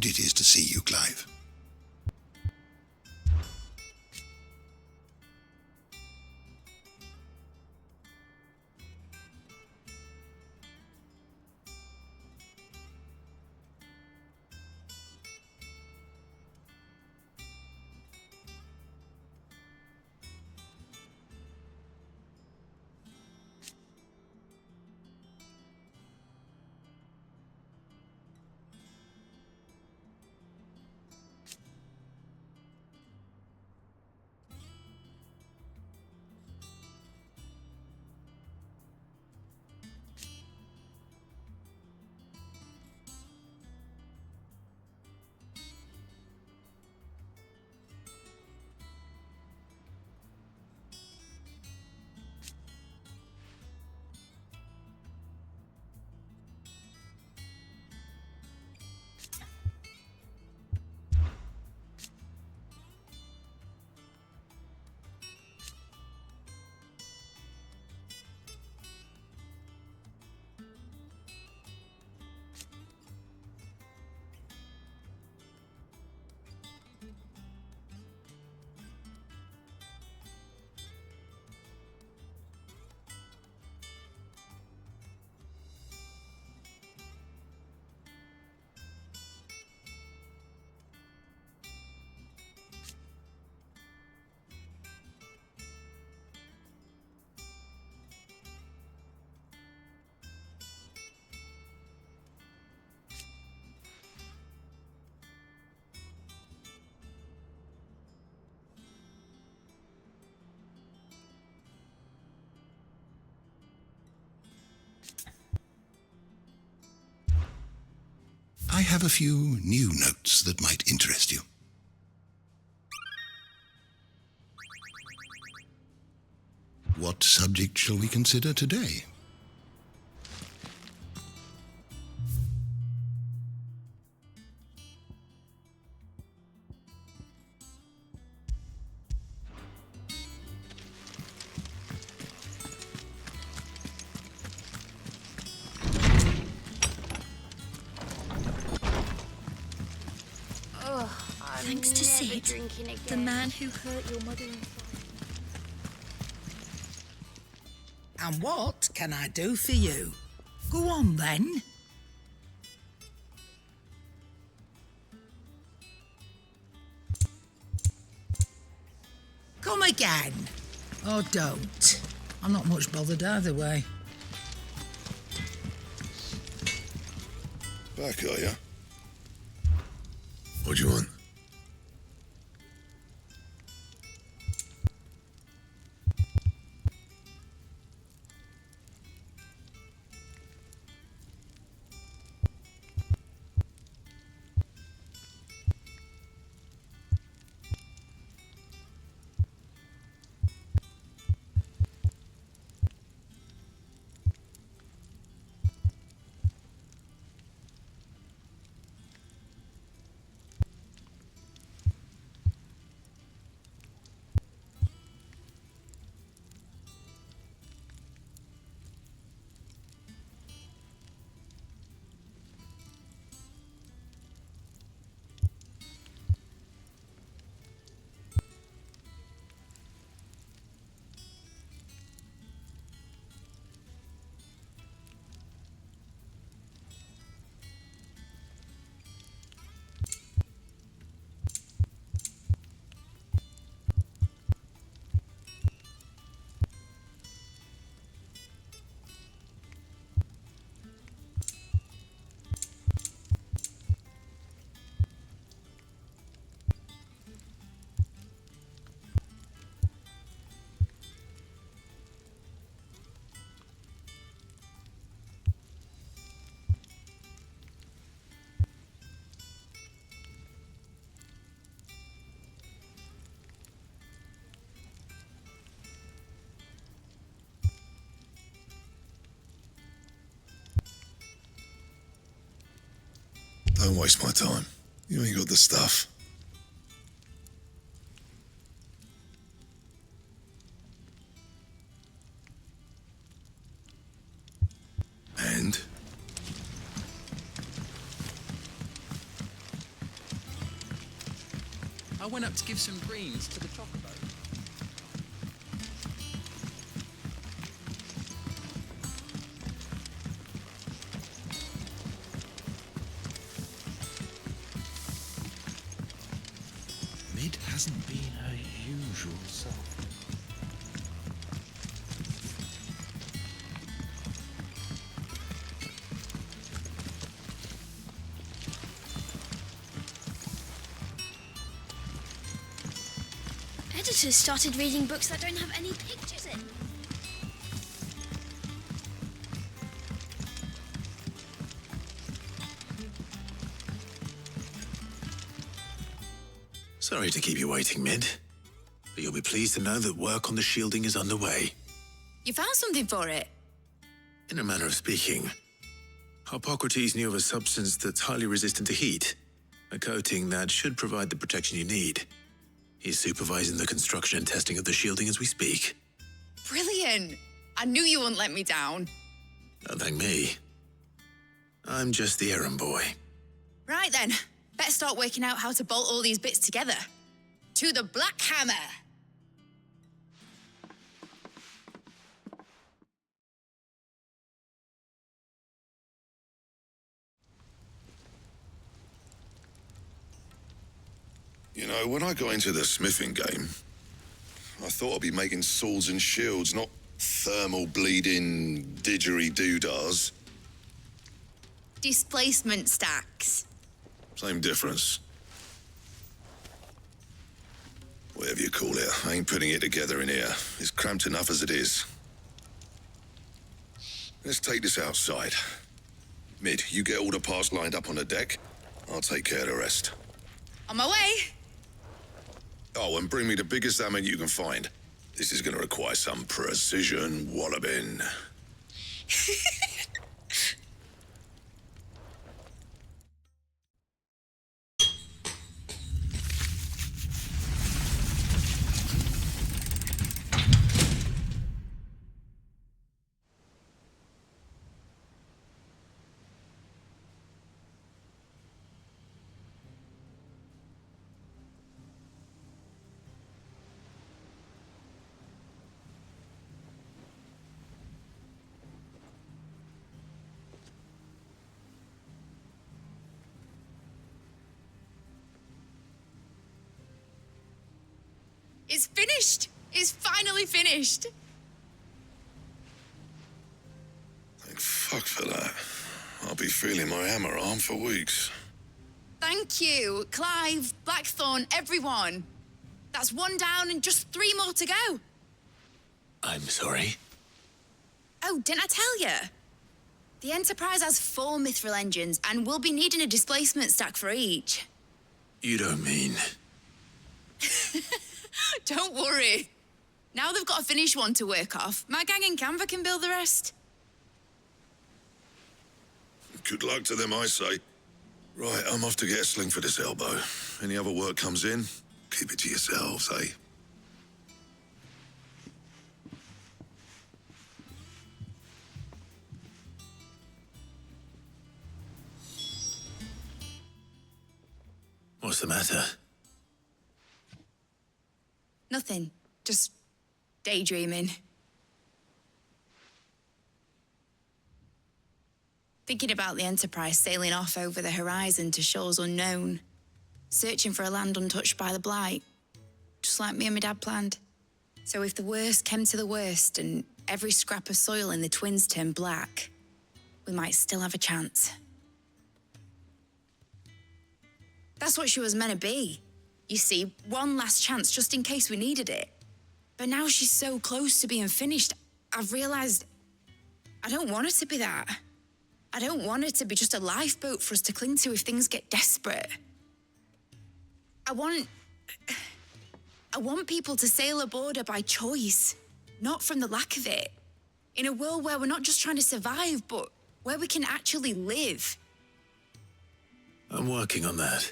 It is to see you, Clive. I have a few new notes that might interest you. What subject shall we consider today? Thanks to Sid, the man who hurt your mother and father. And what can I do for you? Go on then. Come again. Or don't. I'm not much bothered either way. Back, are ya? What do you want? Don't waste my time. You ain't got the stuff. And? I went up to give some greens to the chocobo. Mid hasn't been her usual self. Editors started reading books that don't have any pictures in. Sorry to keep you waiting, Mid, but you'll be pleased to know that work on the shielding is underway. You found something for it? In a manner of speaking, Harpocrates knew of a substance that's highly resistant to heat, a coating that should provide the protection you need. He's supervising the construction and testing of the shielding as we speak. Brilliant! I knew you wouldn't let me down. Don't thank me. I'm just the errand boy. Right then, better start working out how to bolt all these bits together. To the Black Hammer! You know, when I got into the smithing game, I thought I'd be making swords and shields, not thermal bleeding didgeridoo-dahs. Displacement stacks. Same difference. Whatever you call it, I ain't putting it together in here. It's cramped enough as it is. Let's take this outside. Mid, you get all the parts lined up on the deck. I'll take care of the rest. On my way! Oh, and bring me the biggest hammer you can find. This is gonna require some precision walloping. It's finished! It's finally finished! Thank fuck for that. I'll be feeling my hammer arm for weeks. Thank you, Clive, Blackthorn, everyone. That's one down and just 3 more to go. I'm sorry. Oh, didn't I tell you? The Enterprise has 4 mithril engines and we'll be needing a displacement stack for each. You don't mean... Don't worry. Now they've got a finished one to work off. My gang in Canva can build the rest. Good luck to them, I say. Right, I'm off to get a sling for this elbow. Any other work comes in, keep it to yourselves, eh? What's the matter? Nothing. Just daydreaming. Thinking about the Enterprise sailing off over the horizon to shores unknown, searching for a land untouched by the Blight, just like me and my dad planned. So if the worst came to the worst and every scrap of soil in the Twins turned black, we might still have a chance. That's what she was meant to be. You see, one last chance just in case we needed it. But now she's so close to being finished, I've realized I don't want it to be that. I don't want it to be just a lifeboat for us to cling to if things get desperate. I want people to sail aboard her by choice, not from the lack of it. In a world where we're not just trying to survive, but where we can actually live. I'm working on that.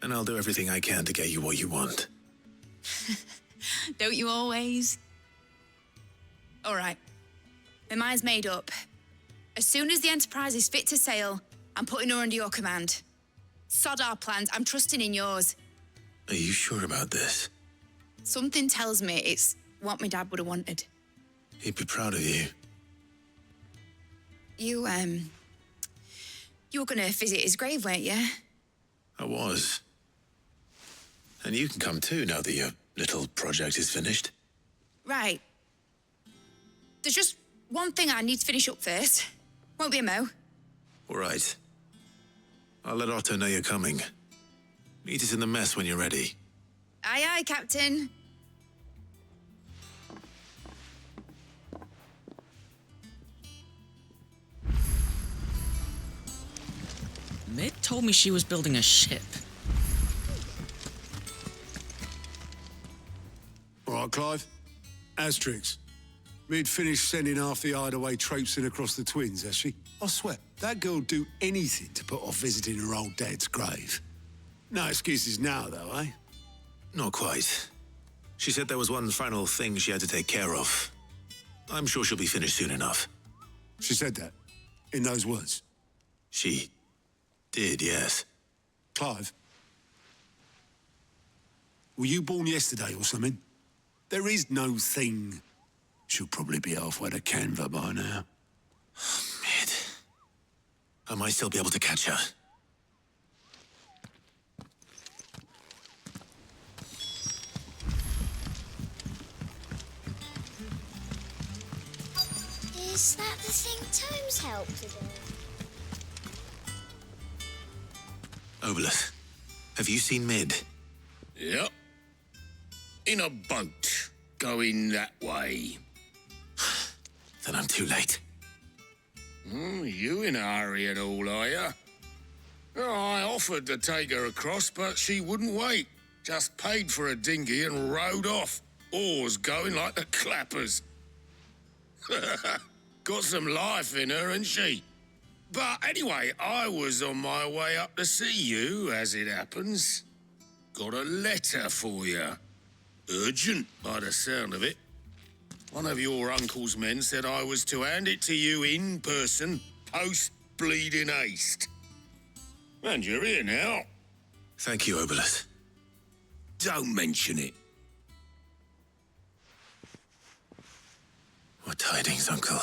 And I'll do everything I can to get you what you want. Don't you always? All right. My mind's made up. As soon as the Enterprise is fit to sail, I'm putting her under your command. Sod our plans, I'm trusting in yours. Are you sure about this? Something tells me it's what my dad would have wanted. He'd be proud of you. You were gonna visit his grave, weren't you? I was. And you can come too now that your little project is finished. Right. There's just one thing I need to finish up first. Won't be a mo. All right. I'll let Otto know you're coming. Meet us in the mess when you're ready. Aye, aye, Captain. Mid told me she was building a ship. All right, Clive. Asterix. Mid finished sending half the hideaway traipsing across the twins, has she? I swear, that girl'd do anything to put off visiting her old dad's grave. No excuses now, though, eh? Not quite. She said there was one final thing she had to take care of. I'm sure she'll be finished soon enough. She said that, in those words. She did, yes. Clive, were you born yesterday or something? There is no thing. She'll probably be halfway to Canva by now. Mid. I might still be able to catch her. Is that the thing Tomes helped to do? Obolus, have you seen Mid? Yep. In a boat, going that way. Then I'm too late. You in a hurry and all, are you? Oh, I offered to take her across, but she wouldn't wait. Just paid for a dinghy and rowed off. Oars going like the clappers. Got some life in her, ain't she? But anyway, I was on my way up to see you, as it happens. Got a letter for you. Urgent, by the sound of it. One of your uncle's men said I was to hand it to you in person, post-bleeding haste. And you're here now. Thank you, Obolus. Don't mention it. What tidings, Uncle?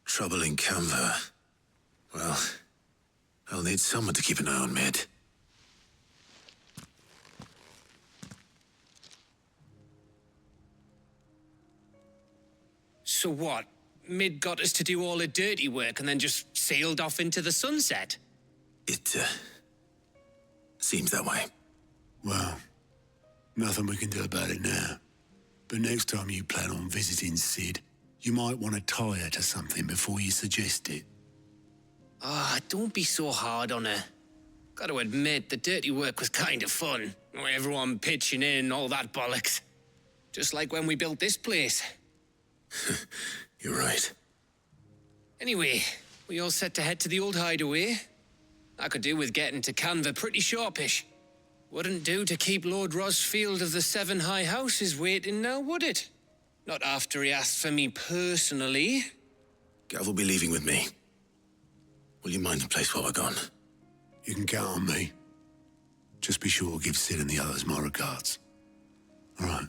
Trouble in Canva. Well, I'll need someone to keep an eye on Mid. So what? Mid got us to do all the dirty work and then just sailed off into the sunset? It, seems that way. Well, nothing we can do about it now. But next time you plan on visiting Sid, you might want to tie her to something before you suggest it. Ah, don't be so hard on her. Gotta admit, the dirty work was kind of fun. Everyone pitching in, all that bollocks. Just like when we built this place. You're right. Anyway, we all set to head to the old hideaway. I could do with getting to Canva pretty sharpish. Wouldn't do to keep Lord Rosfield of the Seven High Houses waiting now, would it? Not after he asked for me personally. Gav will be leaving with me. Will you mind the place while we're gone? You can count on me. Just be sure to give Sid and the others my regards. All right.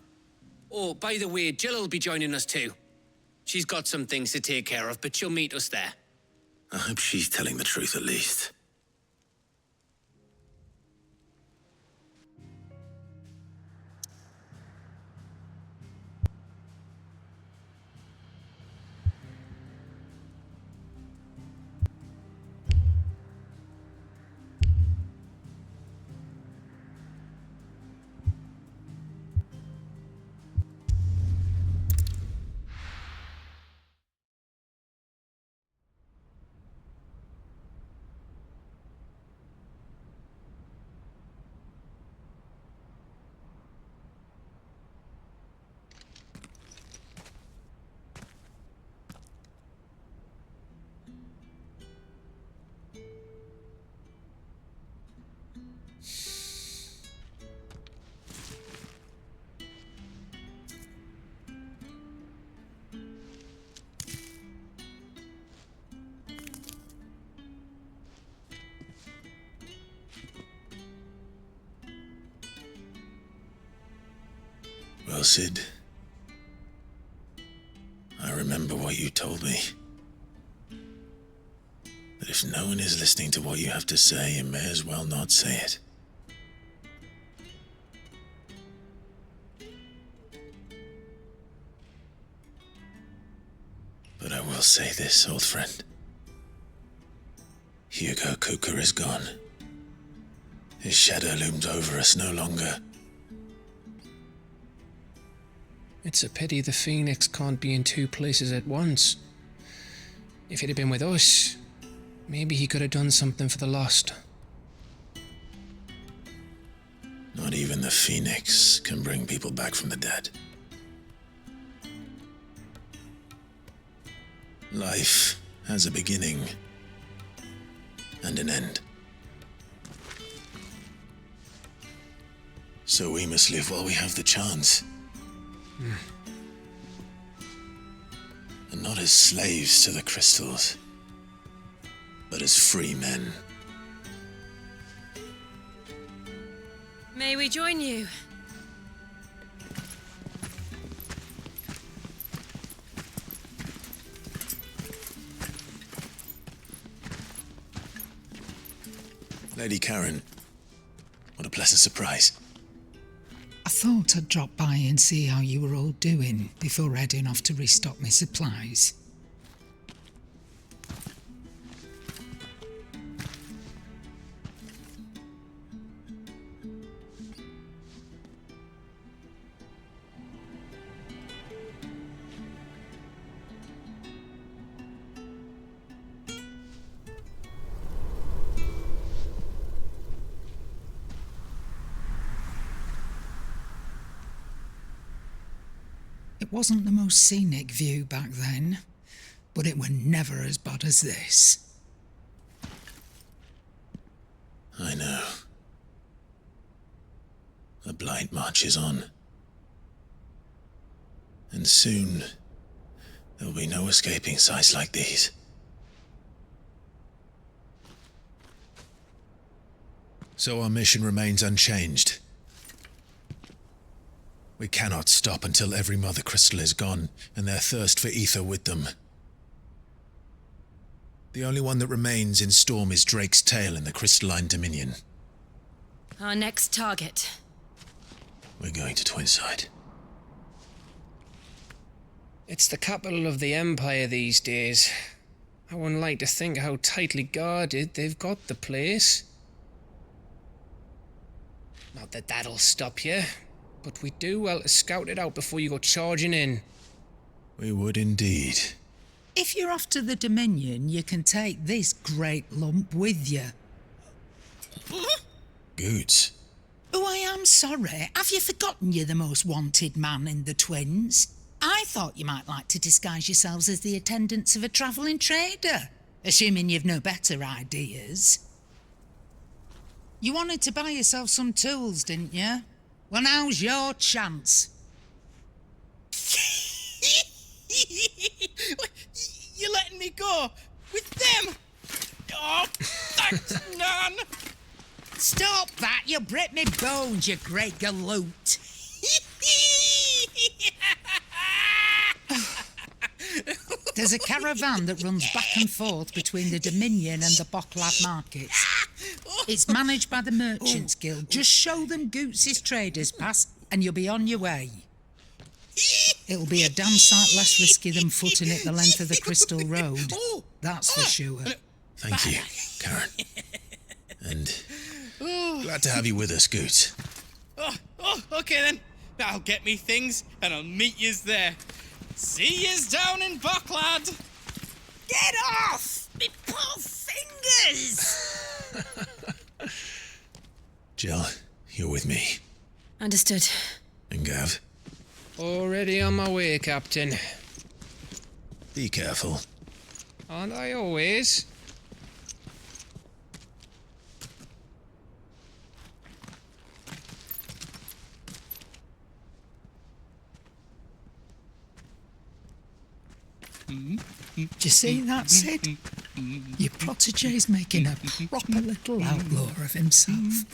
Oh, by the way, Jill will be joining us too. She's got some things to take care of, but she'll meet us there. I hope she's telling the truth at least. well, Sid. I remember what you told me. That if no one is listening to what you have to say, you may as well not say it. But I will say this, old friend. Hugo Cooker is gone. His shadow looms over us no longer. It's a pity the Phoenix can't be in two places at once. If he'd have been with us, maybe he could have done something for the Lost. Not even the Phoenix can bring people back from the dead. Life has a beginning and an end. So we must live while we have the chance. And not as slaves to the crystals, but as free men. May we join you? Lady Karen, what a pleasant surprise. I thought I'd drop by and see how you were all doing before heading off to restock my supplies. It wasn't the most scenic view back then, but it were never as bad as this. I know. The Blight marches on. And soon, there'll be no escaping sights like these. So our mission remains unchanged. We cannot stop until every Mother Crystal is gone, and their thirst for ether with them. The only one that remains in Storm is Drake's Tail in the Crystalline Dominion. Our next target. We're going to Twinside. It's the capital of the Empire these days. I wouldn't like to think how tightly guarded they've got the place. Not that that'll stop you, but we do well to scout it out before you go charging in. We would indeed. If you're off to the Dominion, you can take this great lump with you. Goods. Oh, I am sorry. Have you forgotten you're the most wanted man in the Twins? I thought you might like to disguise yourselves as the attendants of a travelling trader, assuming you've no better ideas. You wanted to buy yourself some tools, didn't you? Well, now's your chance. You're letting me go with them? Oh, thanks, Nan. Stop that! You'll break me bones, you great galoot. There's a caravan that runs back and forth between the Dominion and the Bocklad markets. It's managed by the Merchants Guild. Just show them Goots' traders pass and you'll be on your way. It'll be a damn sight less risky than footing it the length of the Crystal Road. That's for sure. Thank you, Karen. And glad to have you with us, Goots. Okay then. I'll get me things and I'll meet yous there. See yous down in Bocklad. Get off! Me poor fingers! Jill, you're with me. Understood. And Gav, Already on my way, Captain. be careful. Aren't I always? Do you see that, Sid? Your protege's making a proper little outlaw of himself.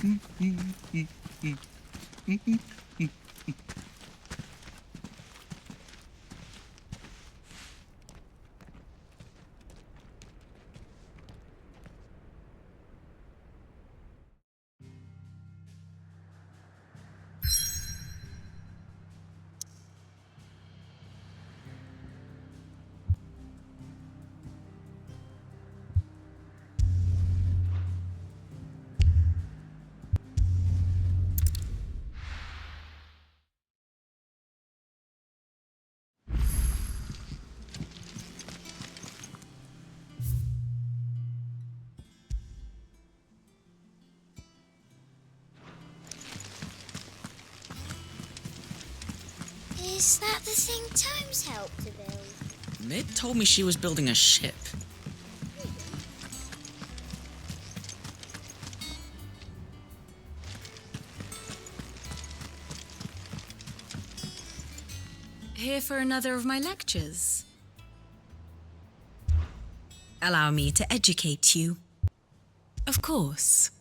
Is that the thing Tomes helped to build? Mid told me she was building a ship. Here for another of my lectures? Allow me to educate you. Of course.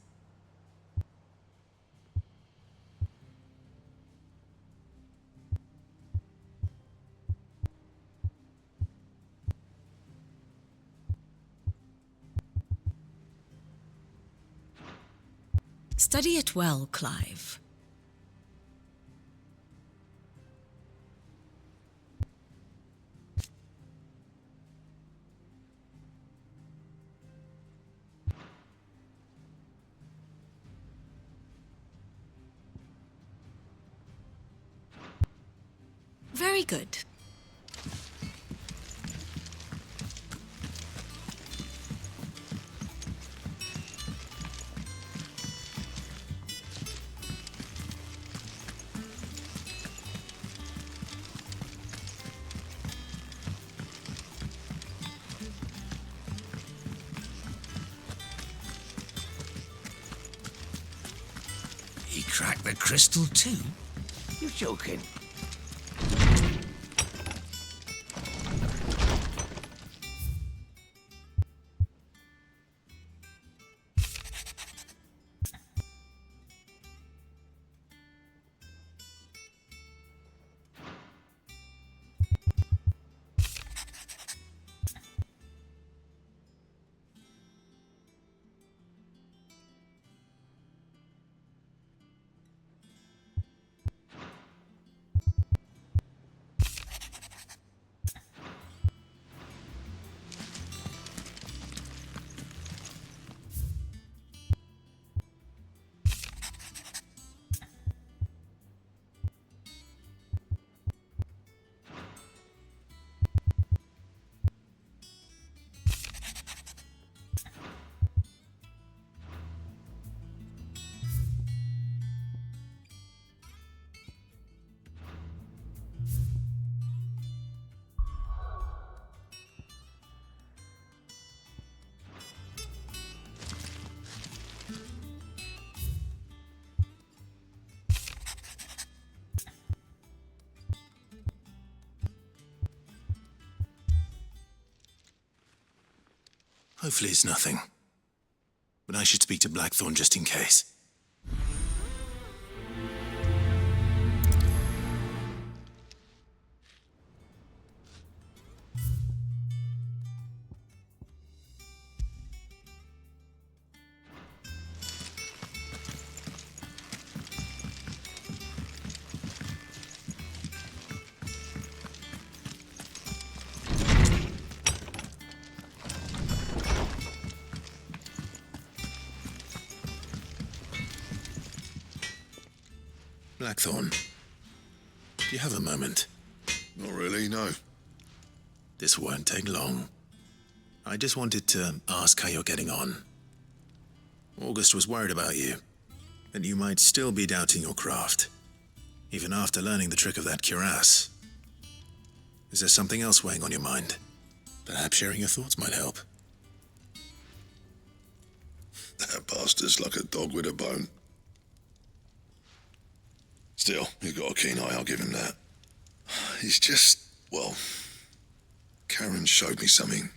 Study it well, Clive. Very good. He cracked the crystal too? You're joking. Hopefully it's nothing. But I should speak to Blackthorn just in case. Blackthorn, do you have a moment? Not really, no. This won't take long. I just wanted to ask how you're getting on. August was worried about you, that you might still be doubting your craft, even after learning the trick of that cuirass. Is there something else weighing on your mind? Perhaps sharing your thoughts might help. That bastard's like a dog with a bone. Still, he's got a keen eye, I'll give him that. He's just, well, Karen showed me something.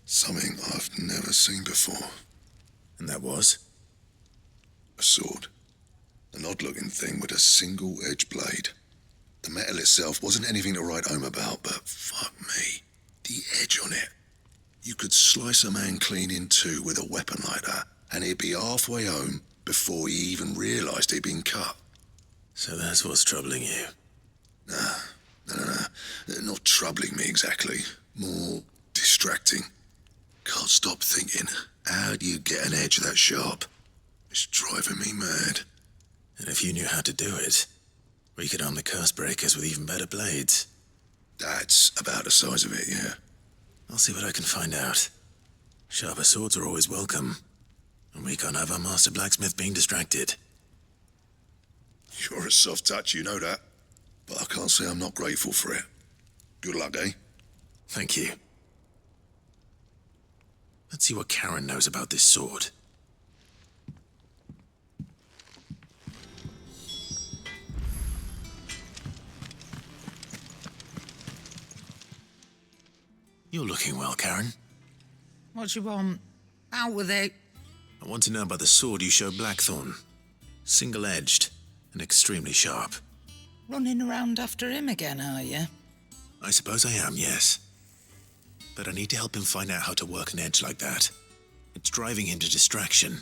Something I've never seen before. And that was? A sword. An odd-looking thing with a single-edged blade. The metal itself wasn't anything to write home about, but fuck me, the edge on it. You could slice a man clean in two with a weapon like that, and he'd be halfway home before he even realised he'd been cut. So that's what's troubling you? No. Not troubling me exactly. More distracting. Can't stop thinking, how do you get an edge that sharp? It's driving me mad. And if you knew how to do it, we could arm the curse breakers with even better blades. That's about the size of it, yeah. I'll see what I can find out. Sharper swords are always welcome. And we can't have our master blacksmith being distracted. You're a soft touch, you know that. but I can't say I'm not grateful for it. Good luck, eh? Thank you. Let's see what Karen knows about this sword. You're looking well, Karen. What do you want? Out with it. I want to know about the sword you showed Blackthorn. Single-edged and extremely sharp. Running around after him again, are you? I suppose I am, yes. But I need to help him find out how to work an edge like that. It's driving him to distraction.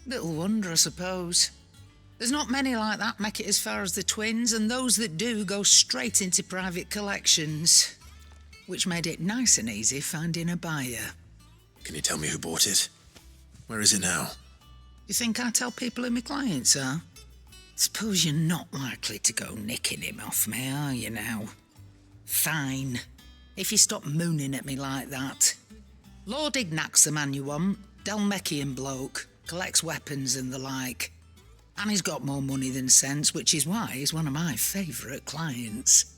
Little wonder, I suppose. There's not many like that make it as far as the twins, and those that do go straight into private collections. Which made it nice and easy finding a buyer. Can you tell me who bought it? Where is it now? You think I tell people who my clients are? Suppose you're not likely to go nicking him off me, are you now? Fine. If you stop mooning at me like that. Lord Ignac's the man you want. Dalmekian bloke. Collects weapons and the like. And he's got more money than sense, which is why he's one of my favourite clients.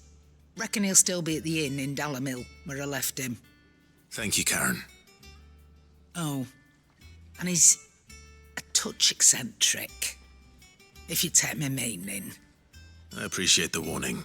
Reckon he'll still be at the inn in Dalamil, where I left him. Thank you, Karen. Oh, and he's a touch eccentric, if you take my meaning. I appreciate the warning.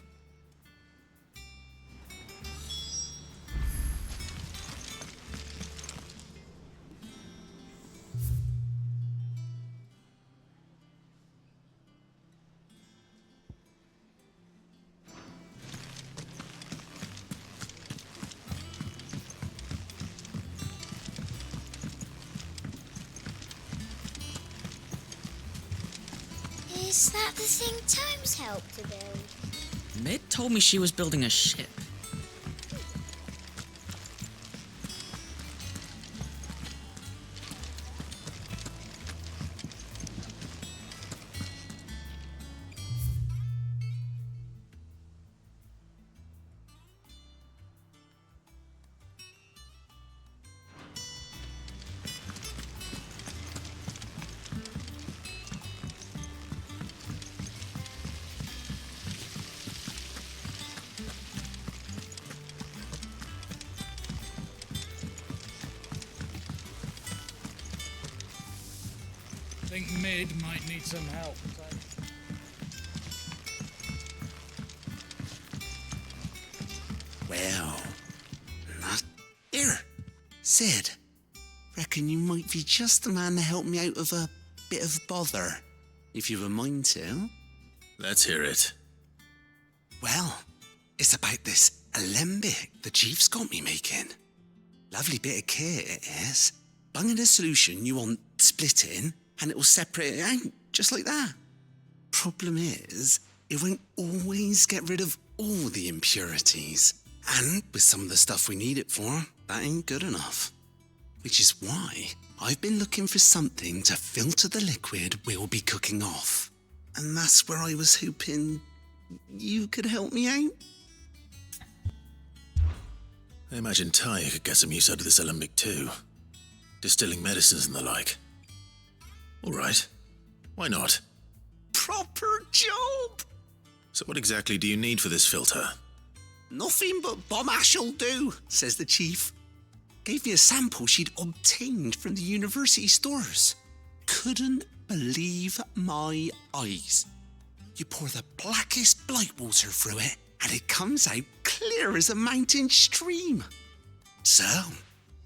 Is that the thing Times helped to build? Mid told me she was building a ship. I think Mid might need some help. Well, not here. Sid, reckon you might be just the man to help me out of a bit of bother, if you've a mind to. Let's hear it. Well, it's about this alembic the chief's got me making. Lovely bit of kit it is. Bunging a solution you want splitting, and it will separate it out, just like that. Problem is, it won't always get rid of all the impurities. And with some of the stuff we need it for, that ain't good enough. Which is why I've been looking for something to filter the liquid we'll be cooking off. And that's where I was hoping you could help me out. I imagine Ty could get some use out of this alembic too. Distilling medicines and the like. All right. Why not? Proper job! So what exactly do you need for this filter? Nothing but bomb ash'll do, says the chief. Gave me a sample she'd obtained from the university stores. Couldn't believe my eyes. You pour the blackest blight water through it, and it comes out clear as a mountain stream. So,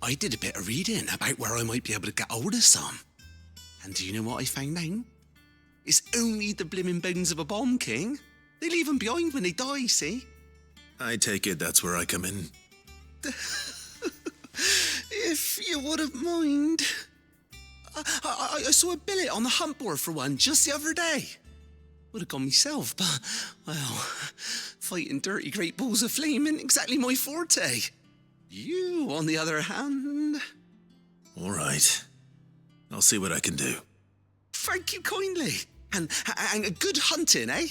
I did a bit of reading about where I might be able to get hold of some. And do you know what I found out? It's only the blimmin' bones of a bomb king. They leave them behind when they die, see? I take it that's where I come in. If you wouldn't mind. I saw a billet on the hunt board for one just the other day. Would have gone myself, but, well, fighting dirty great balls of flame isn't exactly my forte. You, on the other hand... All right. I'll see what I can do. Thank you kindly. And good hunting, eh?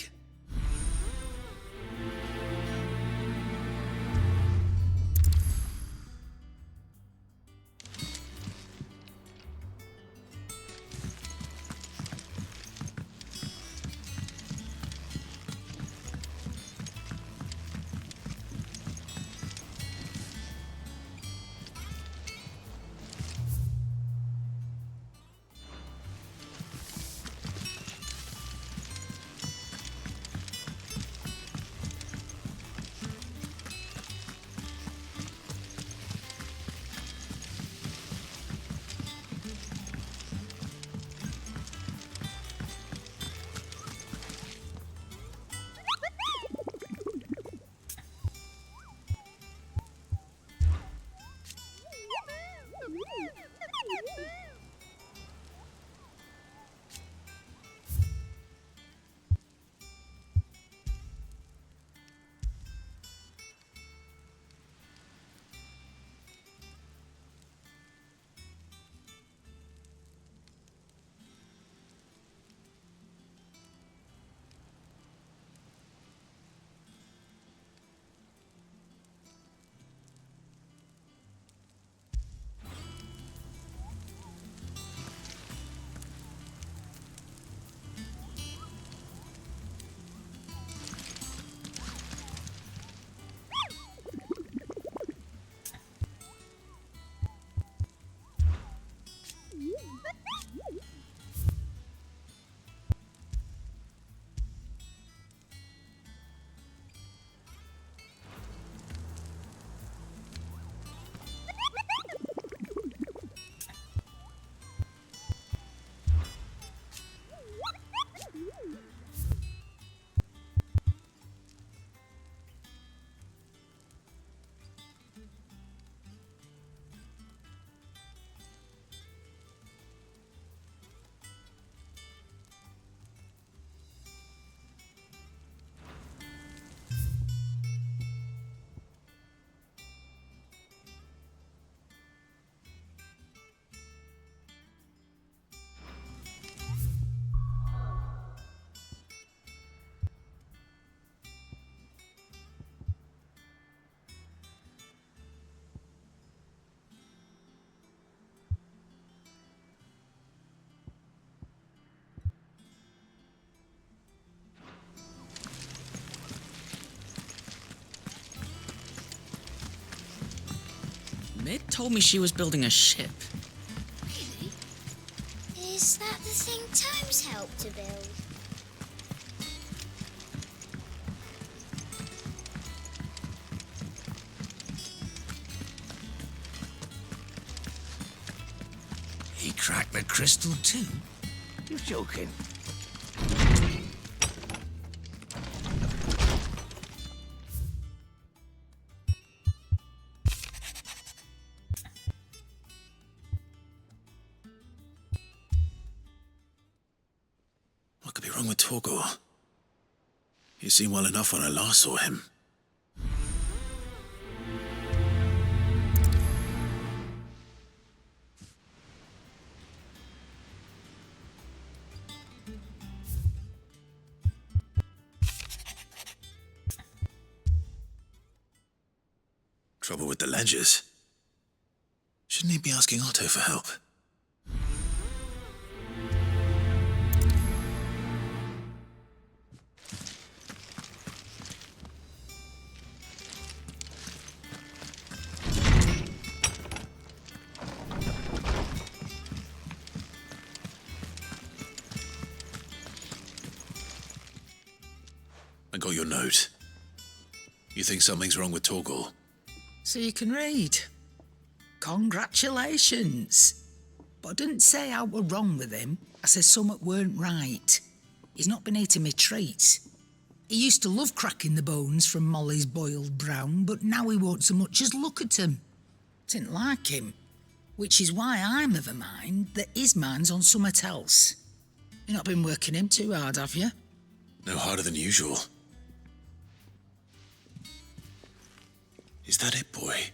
told me she was building a ship. Really? Is that the thing Times helped to build? He cracked the crystal too? You're joking. What could be wrong with Torgor? He seemed well enough when I last saw him. Trouble with the ledgers. Shouldn't he be asking Otto for help? I got your note. You think something's wrong with Torgor? So you can read. Congratulations. But I didn't say I were wrong with him. I said something weren't right. He's not been eating me treats. He used to love cracking the bones from Molly's boiled brown, but now he won't so much as look at 'em. Didn't like him. Which is why I'm of a mind that his mind's on something else. You've not been working him too hard, have you? No harder than usual. Is that it, boy?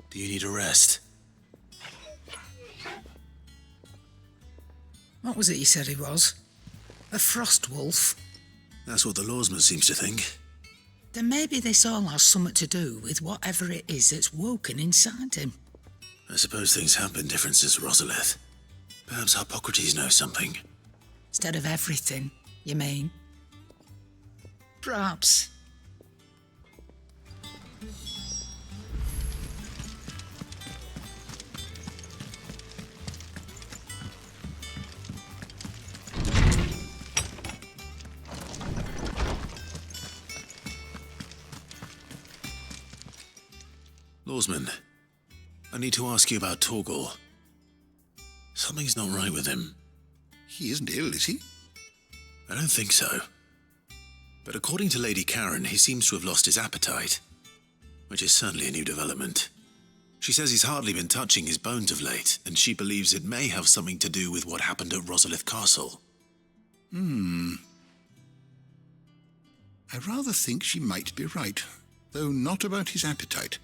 Do you need a rest? What was it you said he was? A frost wolf? That's what the lawsman seems to think. Then maybe this all has something to do with whatever it is that's woken inside him. I suppose things have been different since Rosalith. Perhaps Hippocrates knows something. Instead of everything, you mean? Perhaps. Lawsman, I need to ask you about Torgor. Something's not right with him. He isn't ill, is he? I don't think so. But according to Lady Karen, he seems to have lost his appetite, which is certainly a new development. She says he's hardly been touching his bones of late, and she believes it may have something to do with what happened at Rosalith Castle. I rather think she might be right, though not about his appetite.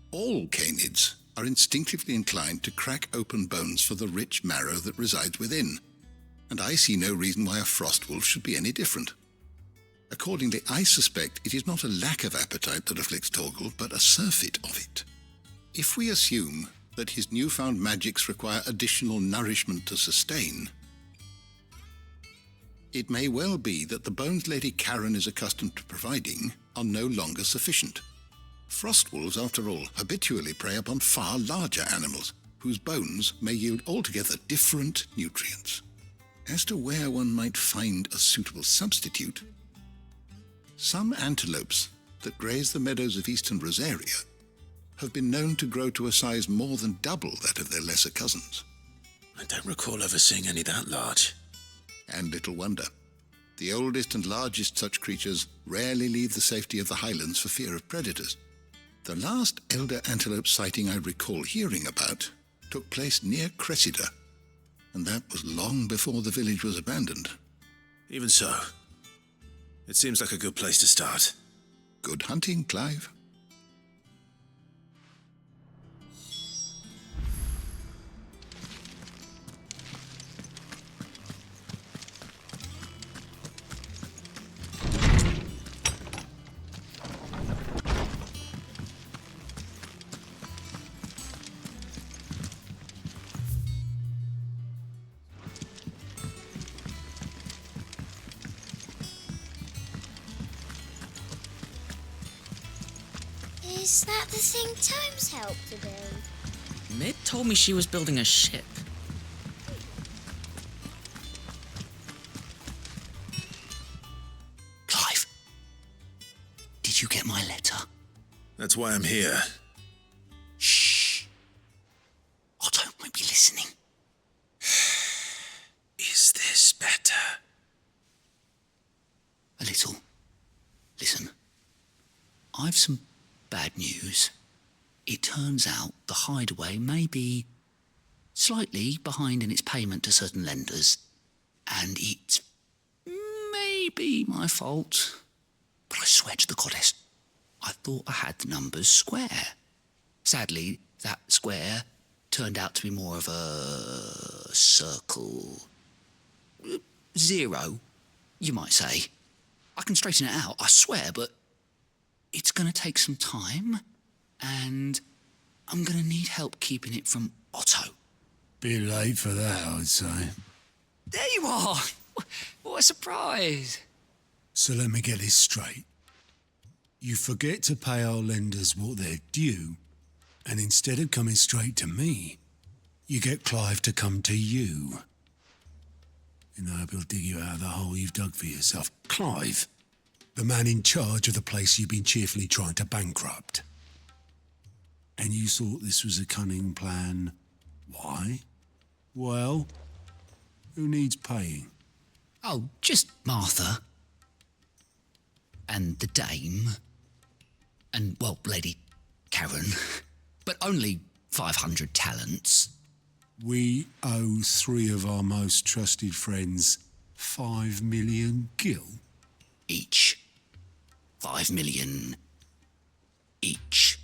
All canids are instinctively inclined to crack open bones for the rich marrow that resides within, and I see no reason why a frost wolf should be any different. Accordingly, I suspect it is not a lack of appetite that afflicts Torgor, but a surfeit of it. If we assume that his newfound magics require additional nourishment to sustain, it may well be that the bones Lady Karen is accustomed to providing are no longer sufficient. Frost wolves, after all, habitually prey upon far larger animals, whose bones may yield altogether different nutrients. As to where one might find a suitable substitute, some antelopes that graze the meadows of eastern Rosaria have been known to grow to a size more than double that of their lesser cousins. I don't recall ever seeing any that large. And little wonder. The oldest and largest such creatures rarely leave the safety of the highlands for fear of predators. The last elder antelope sighting I recall hearing about took place near Cressida, and that was long before the village was abandoned. Even so, it seems like a good place to start. Good hunting, Clive. Is that the thing Times helped to build? told me she was building a ship. Clive, did you get my letter? That's why I'm here. Shh. Otto won't be listening. Is this better? A little. Listen, I've some bad news. It turns out the Hideaway may be slightly behind in its payment to certain lenders, and it's maybe my fault. But I swear to the goddess, I thought I had the numbers square. Sadly, that square turned out to be more of a circle. Zero, you might say. I can straighten it out, I swear, but it's going to take some time, and I'm going to need help keeping it from Otto. Bit late for that, I'd say. There you are! What a surprise! So let me get this straight. You forget to pay our lenders what they're due, and instead of coming straight to me, you get Clive to come to you. And I hope he'll dig you out of the hole you've dug for yourself. Clive, the man in charge of the place you've been cheerfully trying to bankrupt. And you thought this was a cunning plan. Why? Well, who needs paying? Oh, just Martha. And the dame. And, well, Lady Karen. But only 500 talents. We owe 3 of our most trusted friends 5 million gil. Each. 5 million each.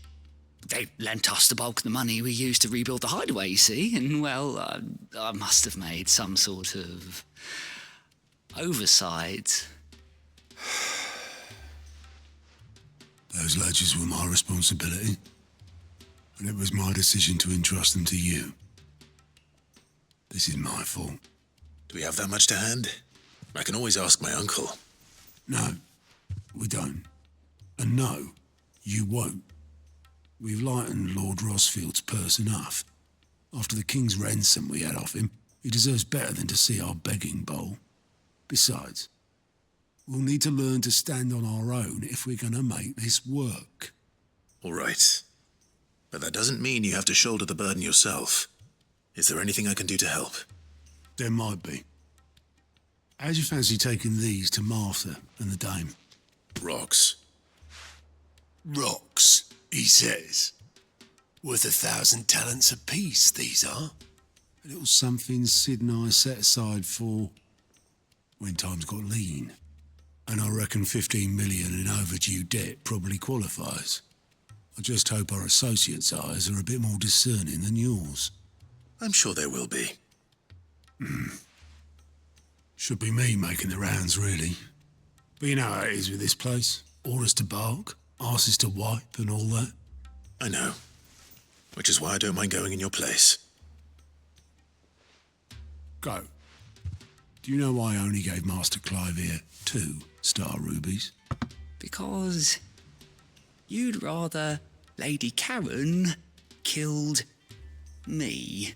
They lent us the bulk of the money we used to rebuild the Hideaway, you see, and, well, I must have made some sort of oversight. Those ledgers were my responsibility, and it was my decision to entrust them to you. This is my fault. Do we have that much to hand? I can always ask my uncle. No, we don't. And no, you won't. We've lightened Lord Rosfield's purse enough. After the king's ransom we had off him, he deserves better than to see our begging bowl. Besides, we'll need to learn to stand on our own if we're going to make this work. All right. But that doesn't mean you have to shoulder the burden yourself. Is there anything I can do to help? There might be. How'd you fancy taking these to Martha and the dame? Rocks. Rocks, he says. Worth 1,000 talents apiece, these are. A little something Sid and I set aside for when times got lean. And I reckon 15 million in overdue debt probably qualifies. I just hope our associates' eyes are a bit more discerning than yours. I'm sure there will be. Should be me making the rounds, really. But you know how it is with this place. Orders to bark, arses to wipe and all that. I know. Which is why I don't mind going in your place. Go. Do you know why I only gave Master Clive here 2 star rubies? Because you'd rather Lady Karen killed me.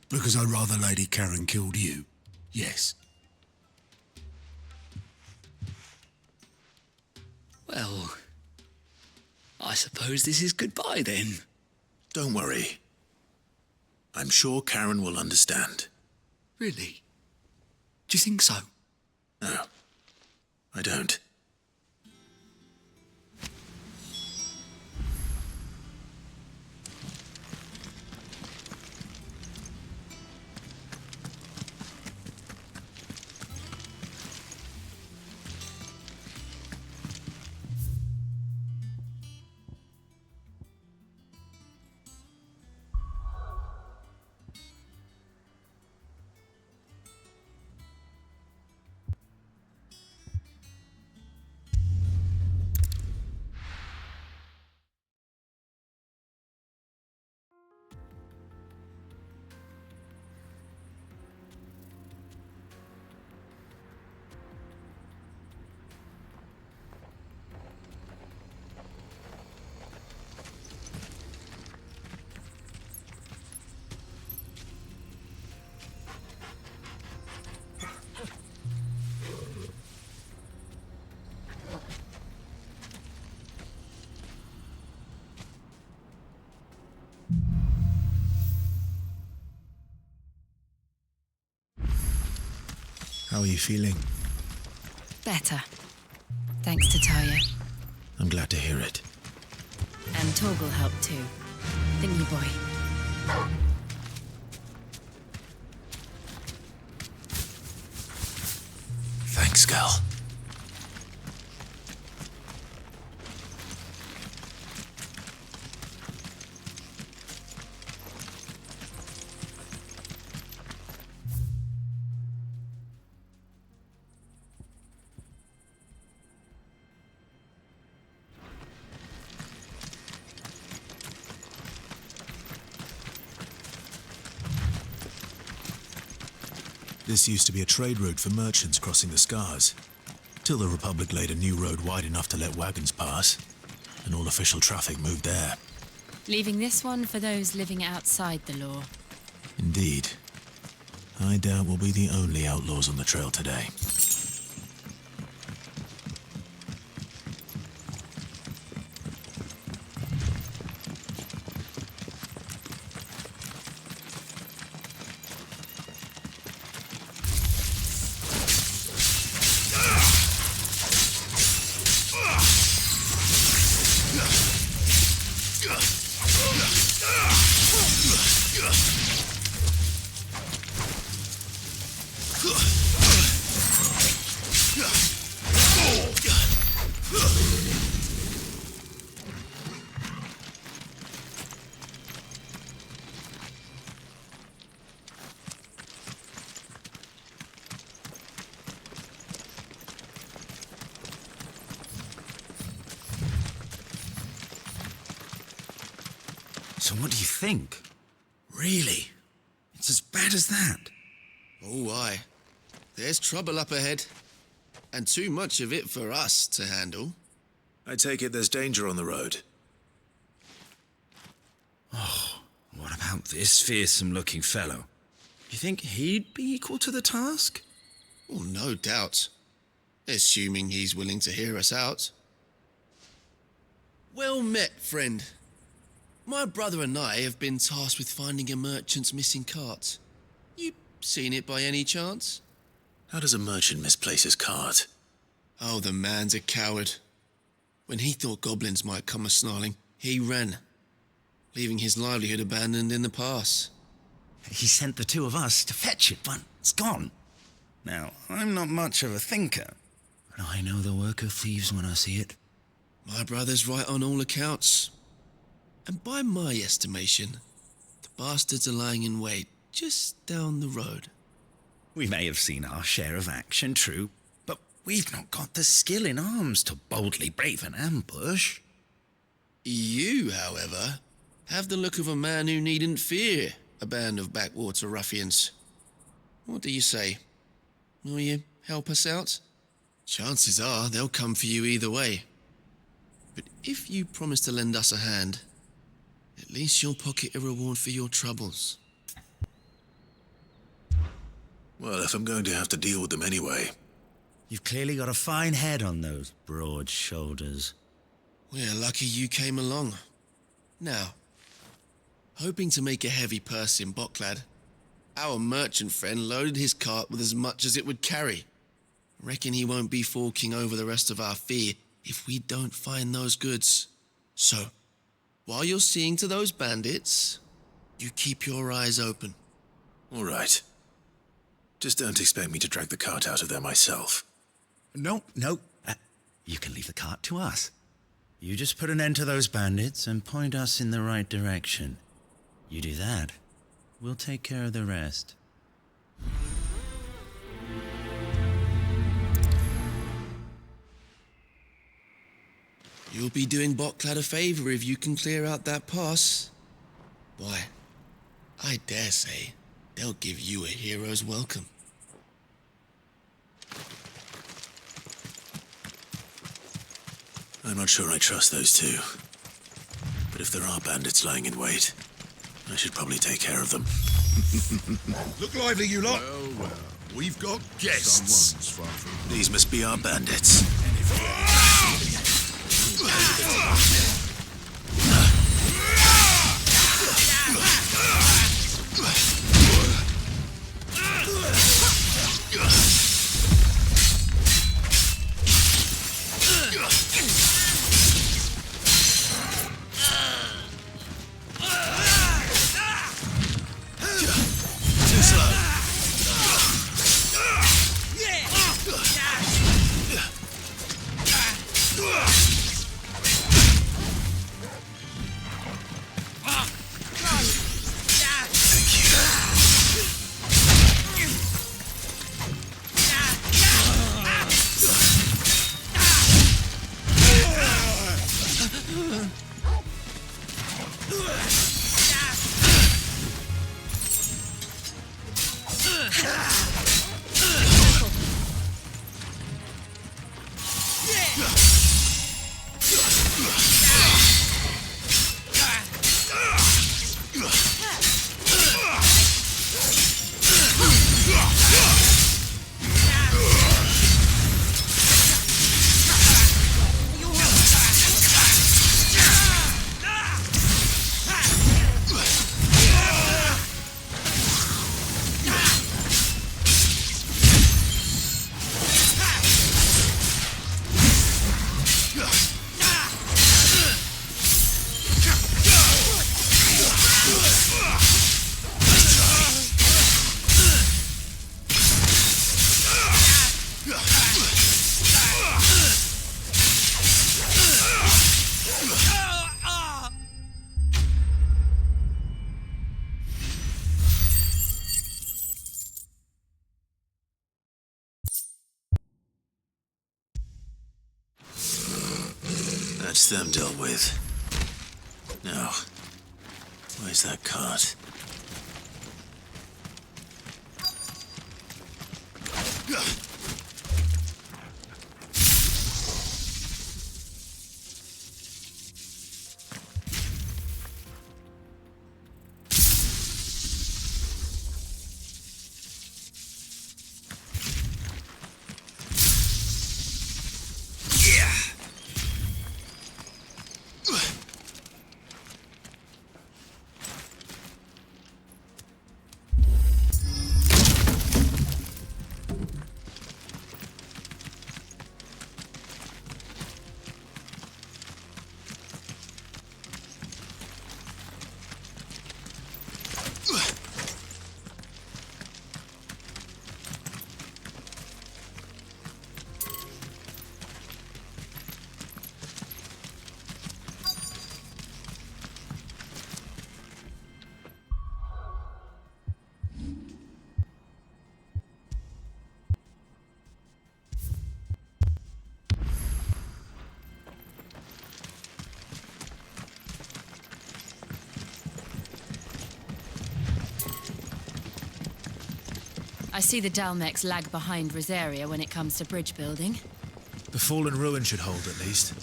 Because I'd rather Lady Karen killed you. Yes. Well, I suppose this is goodbye then. Don't worry. I'm sure Karen will understand. Really? Do you think so? No, I don't. How are you feeling? Better. Thanks to Taya. I'm glad to hear it. And Torgal helped too. The new boy. Thanks, girl. This used to be a trade route for merchants crossing the Scars, till the Republic laid a new road wide enough to let wagons pass, and all official traffic moved there. Leaving this one for those living outside the law. Indeed. I doubt we'll be the only outlaws on the trail today. So what do you think? Really? It's as bad as that? Oh, aye. There's trouble up ahead. And too much of it for us to handle. I take it there's danger on the road. Oh, what about this fearsome-looking fellow? You think he'd be equal to the task? Oh, no doubt. Assuming he's willing to hear us out. Well met, friend. My brother and I have been tasked with finding a merchant's missing cart. You seen it by any chance? How does a merchant misplace his cart? Oh, the man's a coward. When he thought goblins might come a-snarling, he ran, leaving his livelihood abandoned in the pass. He sent the two of us to fetch it, but it's gone. Now, I'm not much of a thinker, but I know the work of thieves when I see it. My brother's right on all accounts. And by my estimation, the bastards are lying in wait just down the road. We may have seen our share of action, true, but we've not got the skill in arms to boldly brave an ambush. You, however, have the look of a man who needn't fear a band of backwater ruffians. What do you say? Will you help us out? Chances are they'll come for you either way. But if you promise to lend us a hand, at least you'll pocket a reward for your troubles. Well, if I'm going to have to deal with them anyway. You've clearly got a fine head on those broad shoulders. We're lucky you came along. Now, hoping to make a heavy purse in Boklad, our merchant friend loaded his cart with as much as it would carry. Reckon he won't be forking over the rest of our fee if we don't find those goods. So, while you're seeing to those bandits, you keep your eyes open. All right. Just don't expect me to drag the cart out of there myself. No. You can leave the cart to us. You just put an end to those bandits and point us in the right direction. You do that, we'll take care of the rest. You'll be doing Boklad a favor if you can clear out that pass. Why, I dare say they'll give you a hero's welcome. I'm not sure I trust those two. But if there are bandits lying in wait, I should probably take care of them. Look lively, you lot. Well, we've got guests. These must be our bandits. That's them dealt with. Now, where's that cart? I see the Dalmex lag behind Rosaria when it comes to bridge building. The fallen ruin should hold, at least.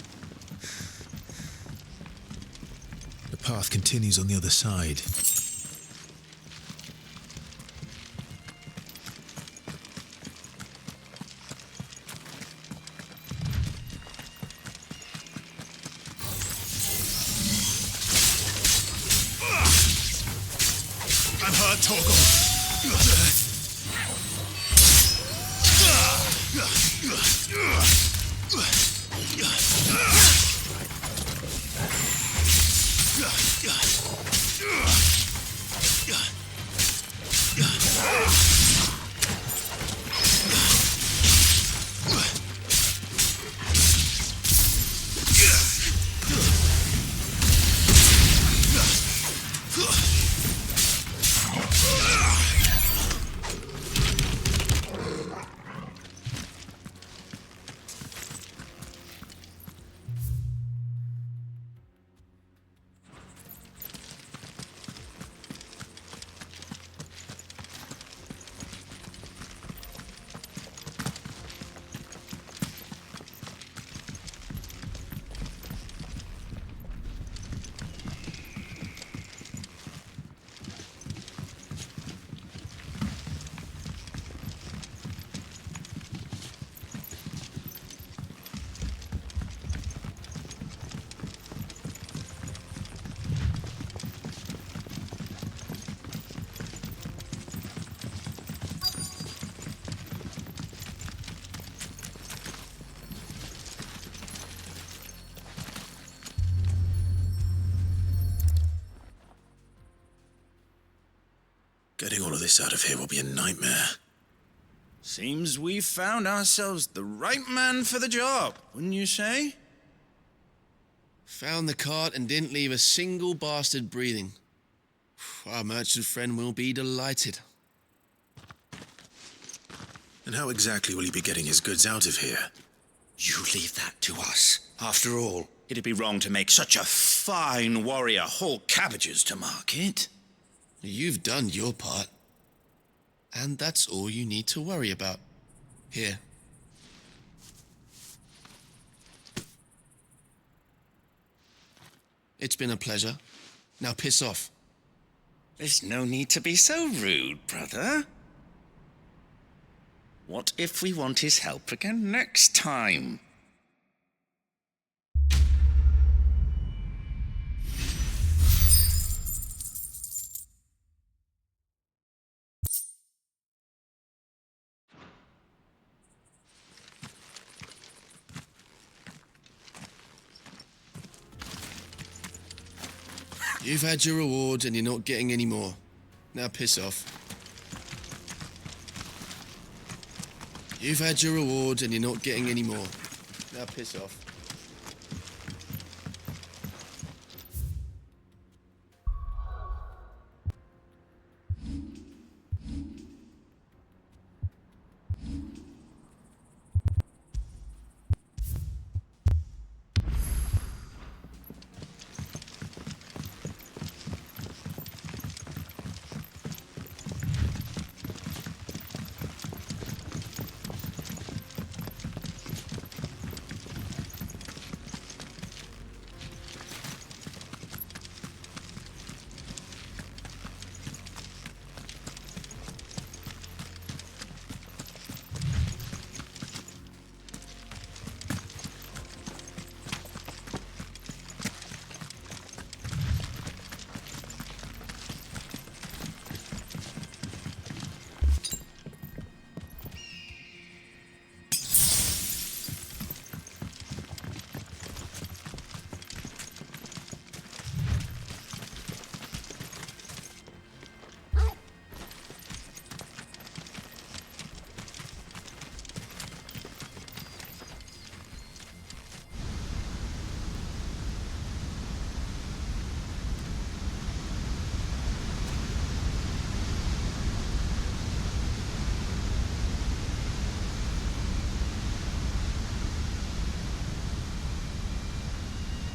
The path continues on the other side. I'm hurt, Torgal. Getting all of this out of here will be a nightmare. Seems we've found ourselves the right man for the job, wouldn't you say? Found the cart and didn't leave a single bastard breathing. Our merchant friend will be delighted. And how exactly will he be getting his goods out of here? You leave that to us. After all, it'd be wrong to make such a fine warrior haul cabbages to market. You've done your part. And that's all you need to worry about. Here. It's been a pleasure. Now piss off. There's no need to be so rude, brother. What if we want his help again next time? You've had your rewards and you're not getting any more. Now piss off. You've had your rewards and you're not getting any more. Now piss off.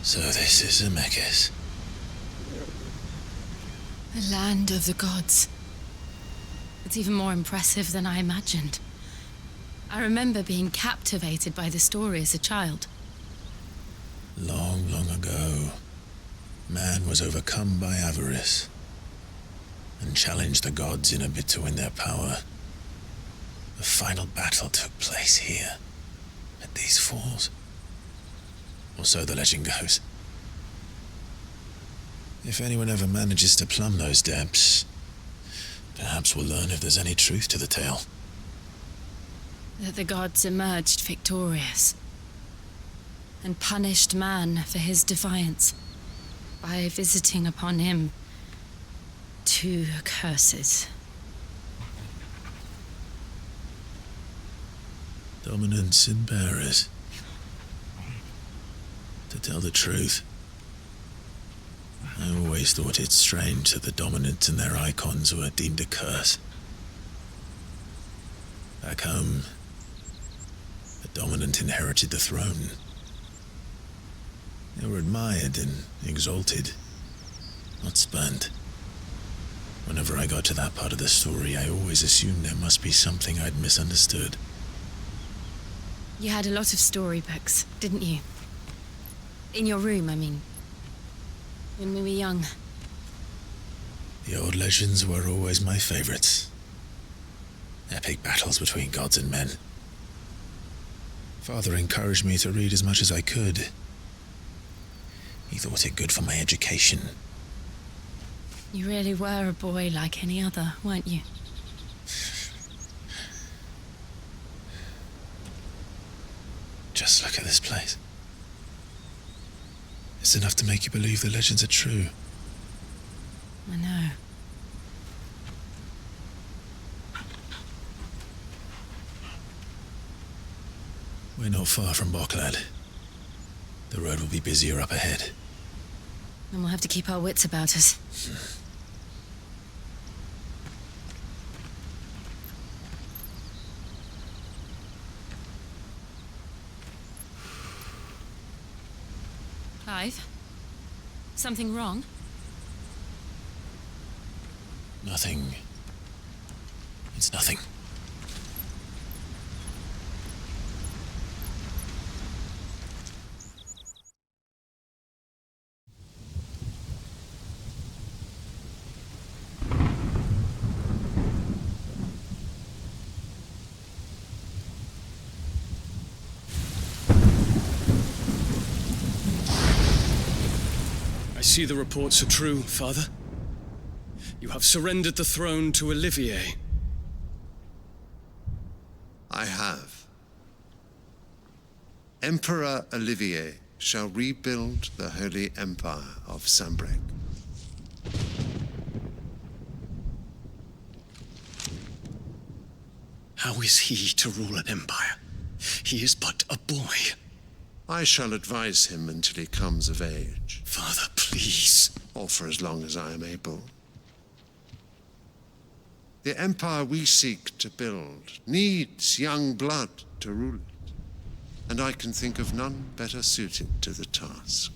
So this is Zemeckis. The land of the gods. It's even more impressive than I imagined. I remember being captivated by the story as a child. Long, long ago, man was overcome by avarice and challenged the gods in a bid to win their power. The final battle took place here, at these falls. Or so the legend goes. If anyone ever manages to plumb those depths, perhaps we'll learn if there's any truth to the tale. That the gods emerged victorious and punished man for his defiance by visiting upon him 2 curses. Dominance and bearers. To tell the truth, I always thought it strange that the dominant and their icons were deemed a curse. Back home, the dominant inherited the throne. They were admired and exalted, not spurned. Whenever I got to that part of the story, I always assumed there must be something I'd misunderstood. You had a lot of storybooks, didn't you? In your room, I mean. When we were young. The old legends were always my favorites. Epic battles between gods and men. Father encouraged me to read as much as I could. He thought it good for my education. You really were a boy like any other, weren't you? Just look at this place. It's enough to make you believe the legends are true. I know. We're not far from Boklad. The road will be busier up ahead. And we'll have to keep our wits about us. Clive? Something wrong? Nothing. It's nothing. I see the reports are true, Father. You have surrendered the throne to Olivier. I have. Emperor Olivier shall rebuild the Holy Empire of Sanbreque. How is he to rule an empire? He is but a boy. I shall advise him until he comes of age. Father, please. Or for as long as I am able. The empire we seek to build needs young blood to rule it, and I can think of none better suited to the task.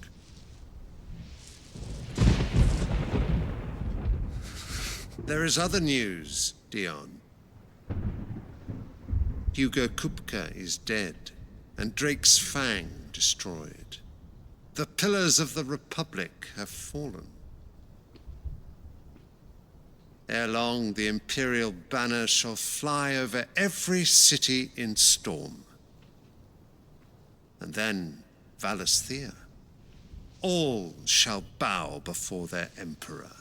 There is other news, Dion. Hugo Kupka is dead, and Drake's Fang destroyed. The pillars of the Republic have fallen. Ere long, the Imperial banner shall fly over every city in Storm. And then Valisthea. All shall bow before their Emperor.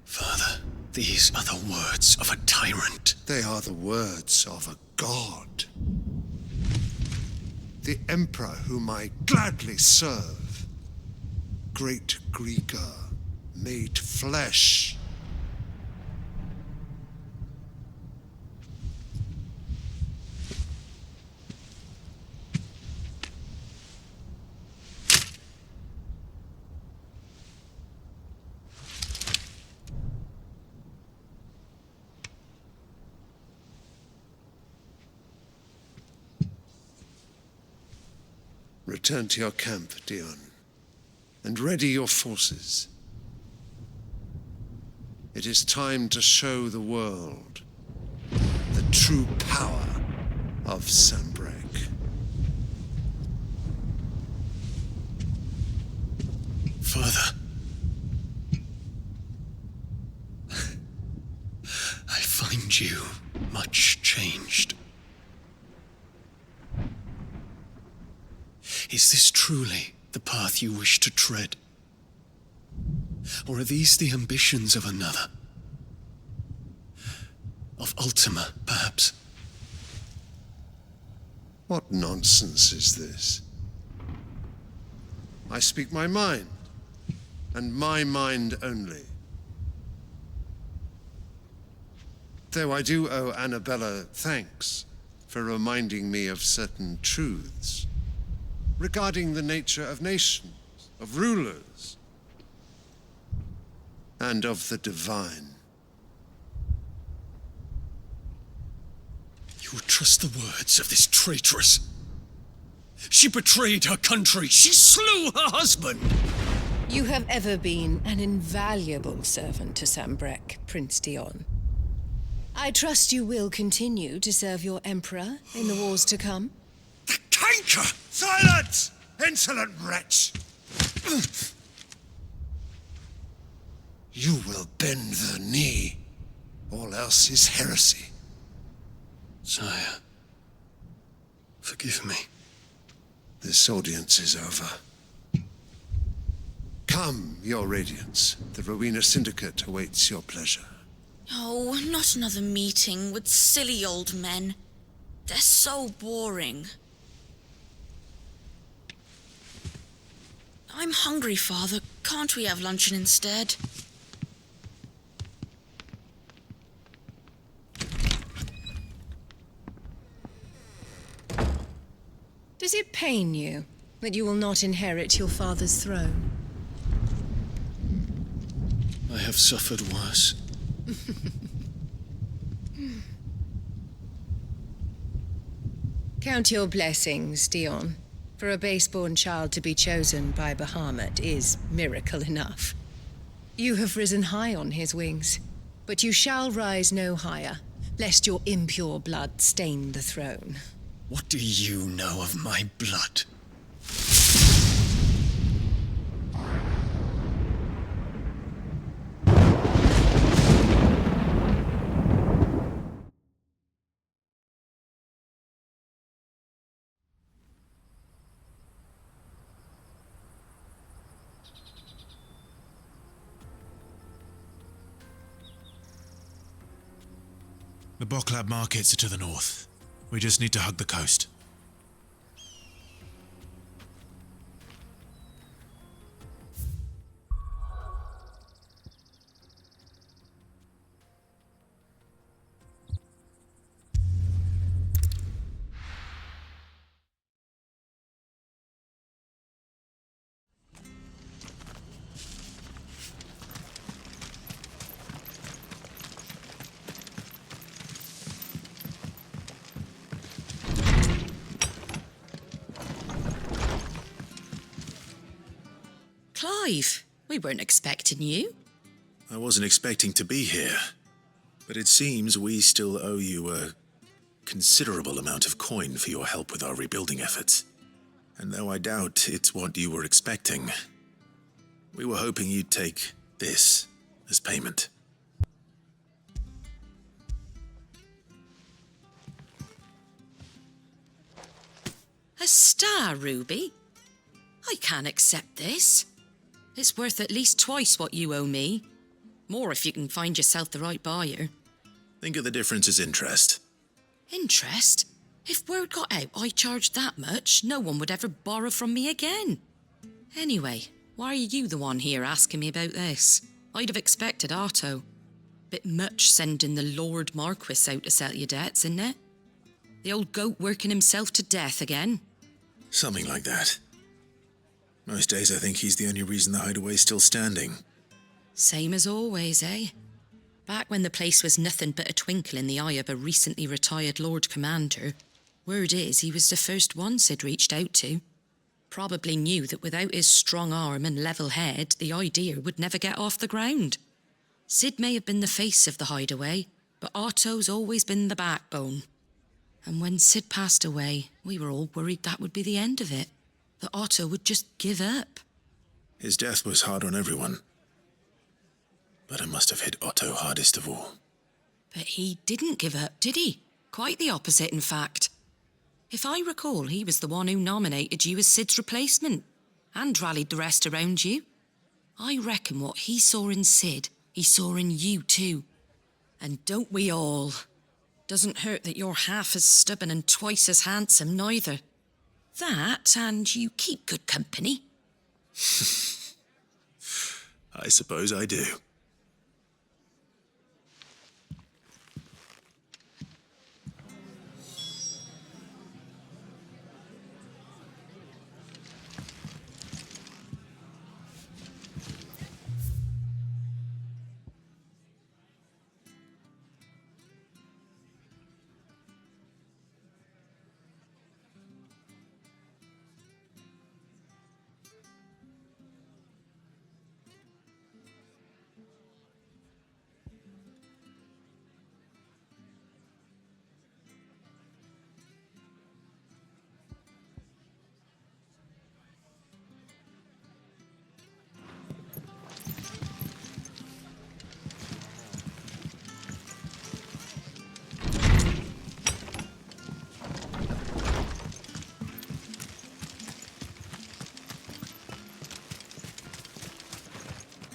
Father, these are the words of a tyrant. They are the words of a god. The Emperor whom I gladly serve. Great Greagor, made flesh. Return to your camp, Dion, and ready your forces. It is time to show the world the true power of Sanbreque. Father. I find you much changed. Is this truly the path you wish to tread? Or are these the ambitions of another? Of Ultima, perhaps? What nonsense is this? I speak my mind, and my mind only. Though I do owe Annabella thanks for reminding me of certain truths regarding the nature of nations, of rulers, and of the divine. You would trust the words of this traitress? She betrayed her country. She slew her husband. You have ever been an invaluable servant to Sanbreque, Prince Dion. I trust you will continue to serve your Emperor in the wars to come. Canker! Silence! Insolent wretch! You will bend the knee. All else is heresy. Sire, forgive me. This audience is over. Come, your Radiance. The Rowena Syndicate awaits your pleasure. Oh, not another meeting with silly old men. They're so boring. I'm hungry, Father. Can't we have luncheon instead? Does it pain you that you will not inherit your father's throne? I have suffered worse. Count your blessings, Dion. For a base-born child to be chosen by Bahamut is miracle enough. You have risen high on his wings, but you shall rise no higher, lest your impure blood stain the throne. What do you know of my blood? The Boklab markets are to the north. We just need to hug the coast. Clive, we weren't expecting you. I wasn't expecting to be here, but it seems we still owe you a considerable amount of coin for your help with our rebuilding efforts. And though I doubt it's what you were expecting, we were hoping you'd take this as payment. A star ruby? I can't accept this. It's worth at least twice what you owe me. More if you can find yourself the right buyer. Think of the difference as interest. Interest? If word got out I charged that much, no one would ever borrow from me again. Anyway, why are you the one here asking me about this? I'd have expected Otto. Bit much sending the Lord Marquis out to settle your debts, isn't it? The old goat working himself to death again. Something like that. Most days I think he's the only reason the hideaway's still standing. Same as always, eh? Back when the place was nothing but a twinkle in the eye of a recently retired Lord Commander, word is he was the first one Sid reached out to. Probably knew that without his strong arm and level head, the idea would never get off the ground. Sid may have been the face of the hideaway, but Otto's always been the backbone. And when Sid passed away, we were all worried that would be the end of it. That Otto would just give up. His death was hard on everyone. But it must have hit Otto hardest of all. But he didn't give up, did he? Quite the opposite, in fact. If I recall, he was the one who nominated you as Sid's replacement, and rallied the rest around you. I reckon what he saw in Sid, he saw in you too. And don't we all? Doesn't hurt that you're half as stubborn and twice as handsome, neither. That, and you keep good company. I suppose I do.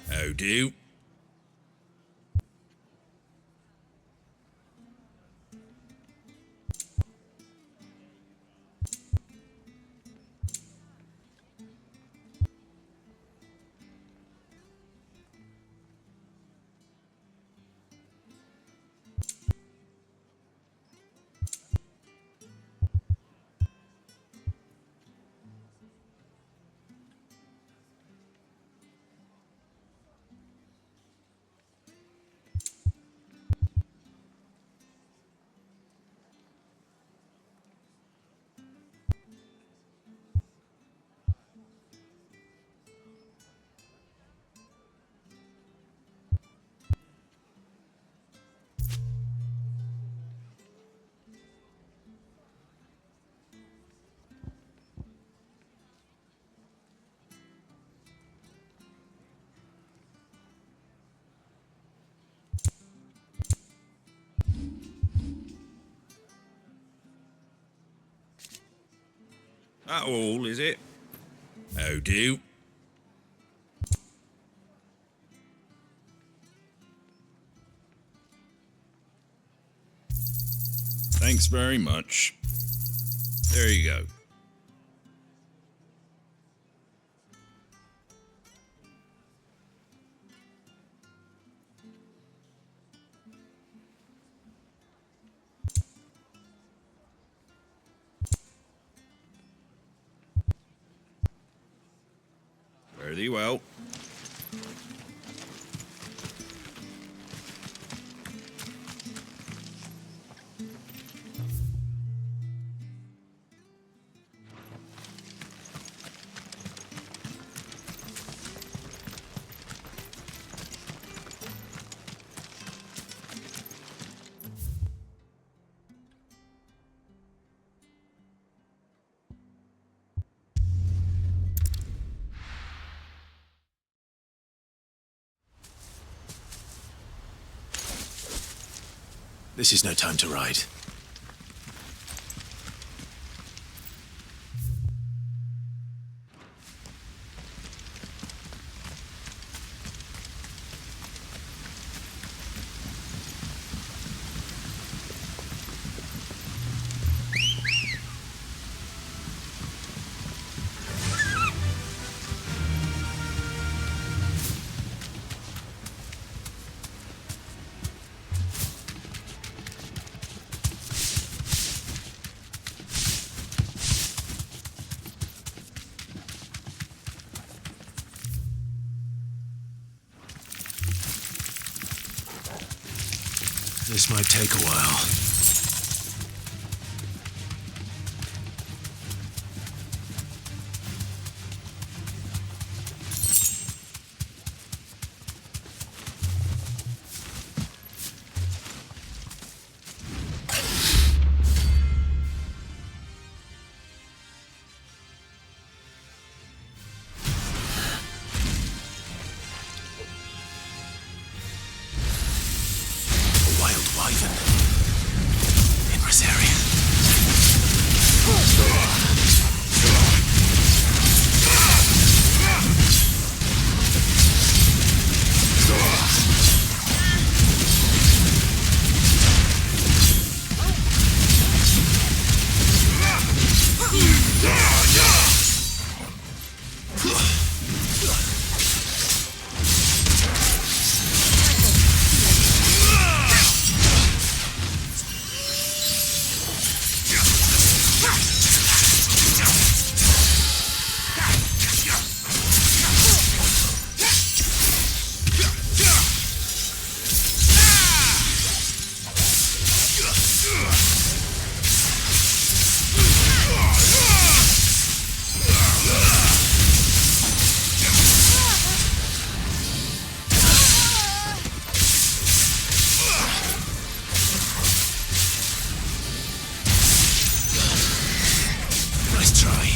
How do? That all, is it? How do? Thanks very much. There you go. Fare thee well. This is no time to ride. This might take a while. Ivan. In Rosaria. Nice try.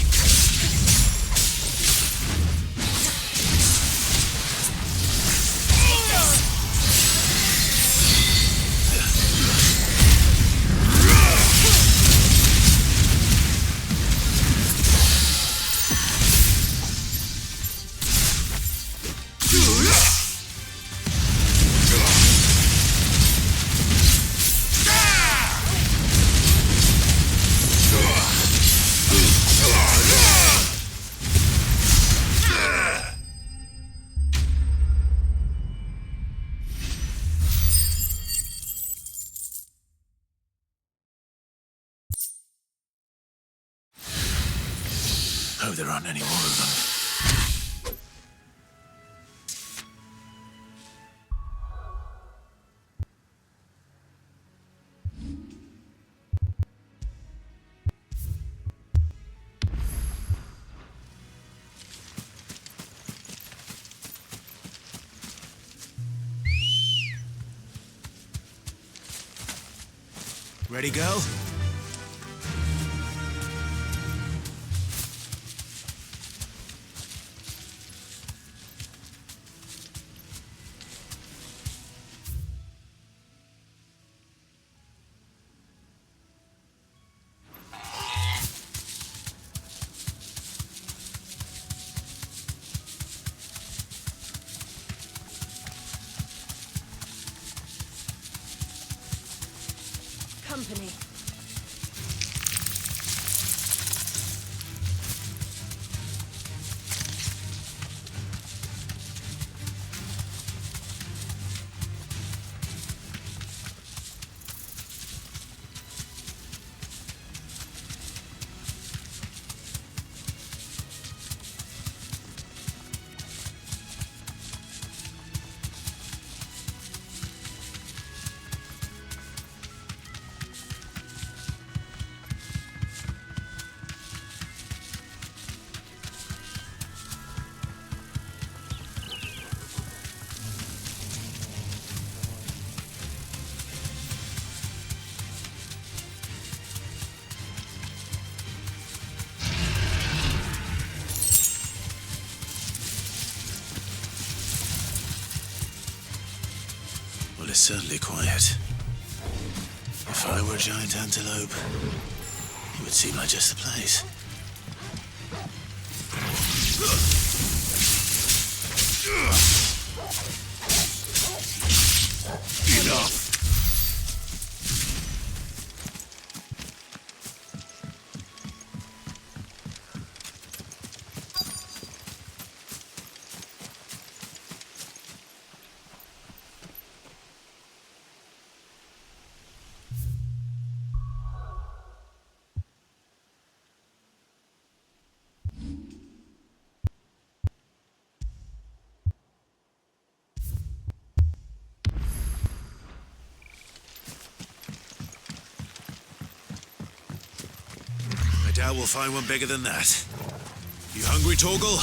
Hope there aren't any more of them. Ready, girl? Company. Well, it's certainly quiet. If I were a giant antelope, it would seem like just the place. Enough! I doubt we'll find one bigger than that. You hungry, Torgal?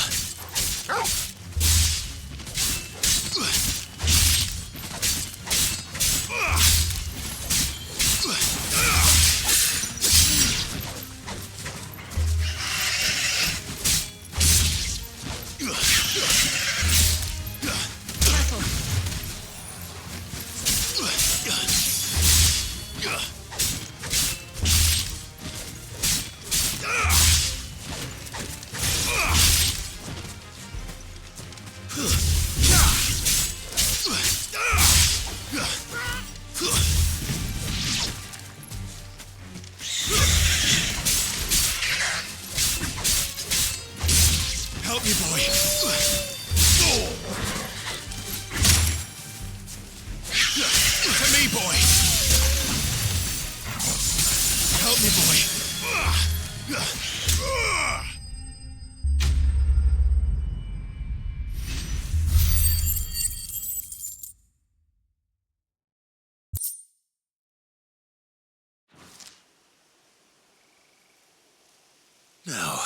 Now,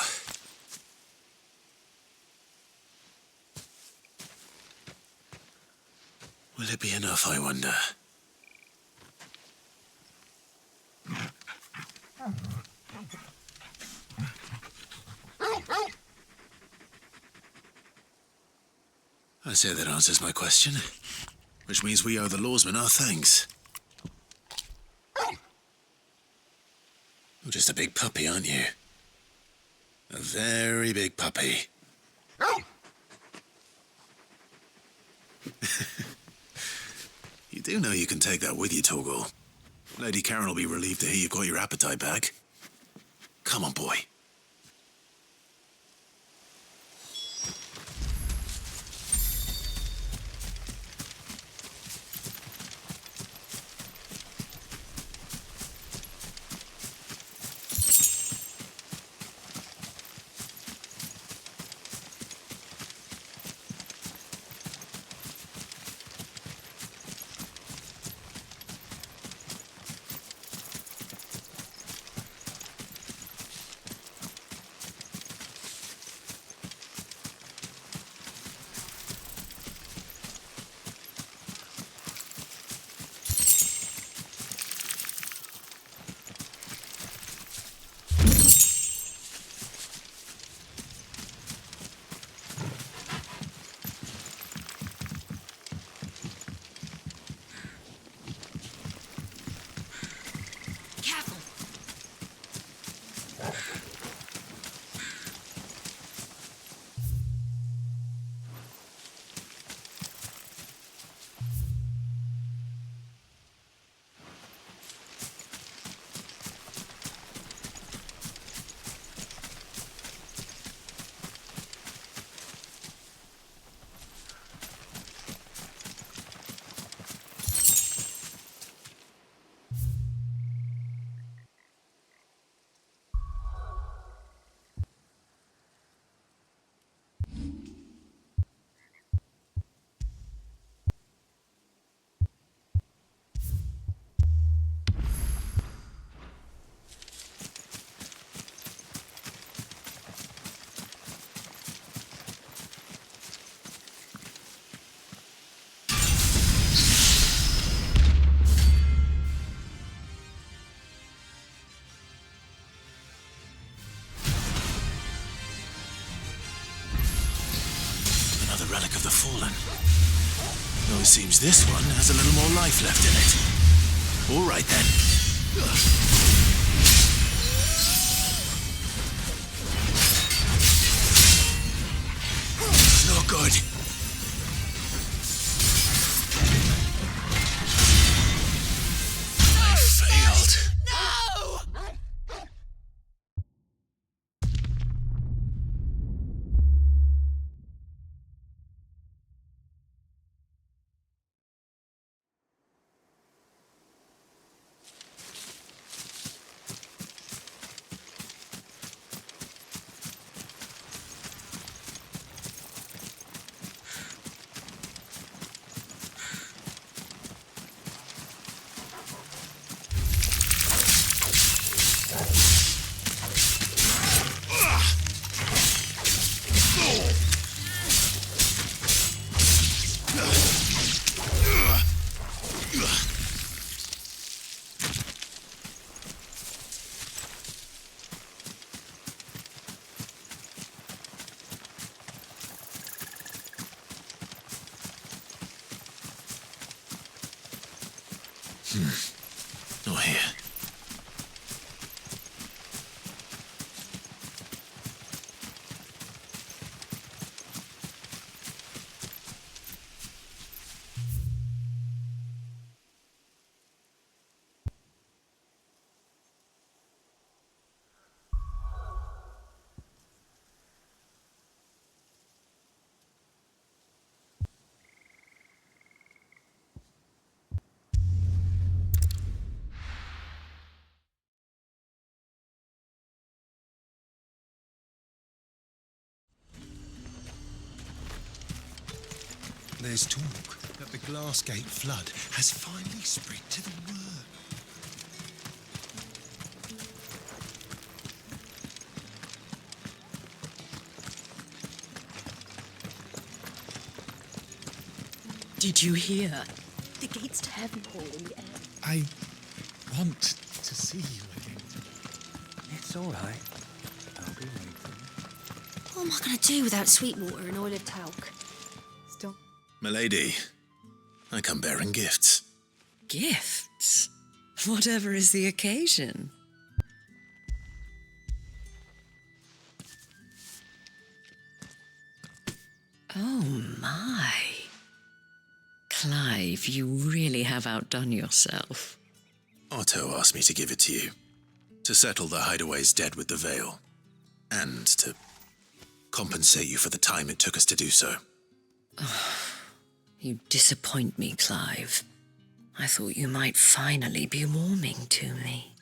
will it be enough, I wonder? I say that answers my question, which means we owe the lawsman our thanks. You're just a big puppy, aren't you? A very big puppy. You do know you can take that with you, Torgal. Lady Karen will be relieved to hear you've got your appetite back. Come on, boy. Another relic of the Fallen. Though it seems this one has a little more life left in it. All right, then. It's not good. I failed. Not here. There's talk that the Glassgate flood has finally spread to the world. Did you hear? The gates to heaven hall in the air. I want to see you again. It's all right. I'll be waiting. What am I going to do without Sweetwater and Oil of Talc? Still. Milady, I come bearing gifts. Gifts? Whatever is the occasion. Oh my. Clive, you really have outdone yourself. Otto asked me to give it to you. To settle the Hideaway's debt with the Veil. And to compensate you for the time it took us to do so. You disappoint me, Clive. I thought you might finally be warming to me.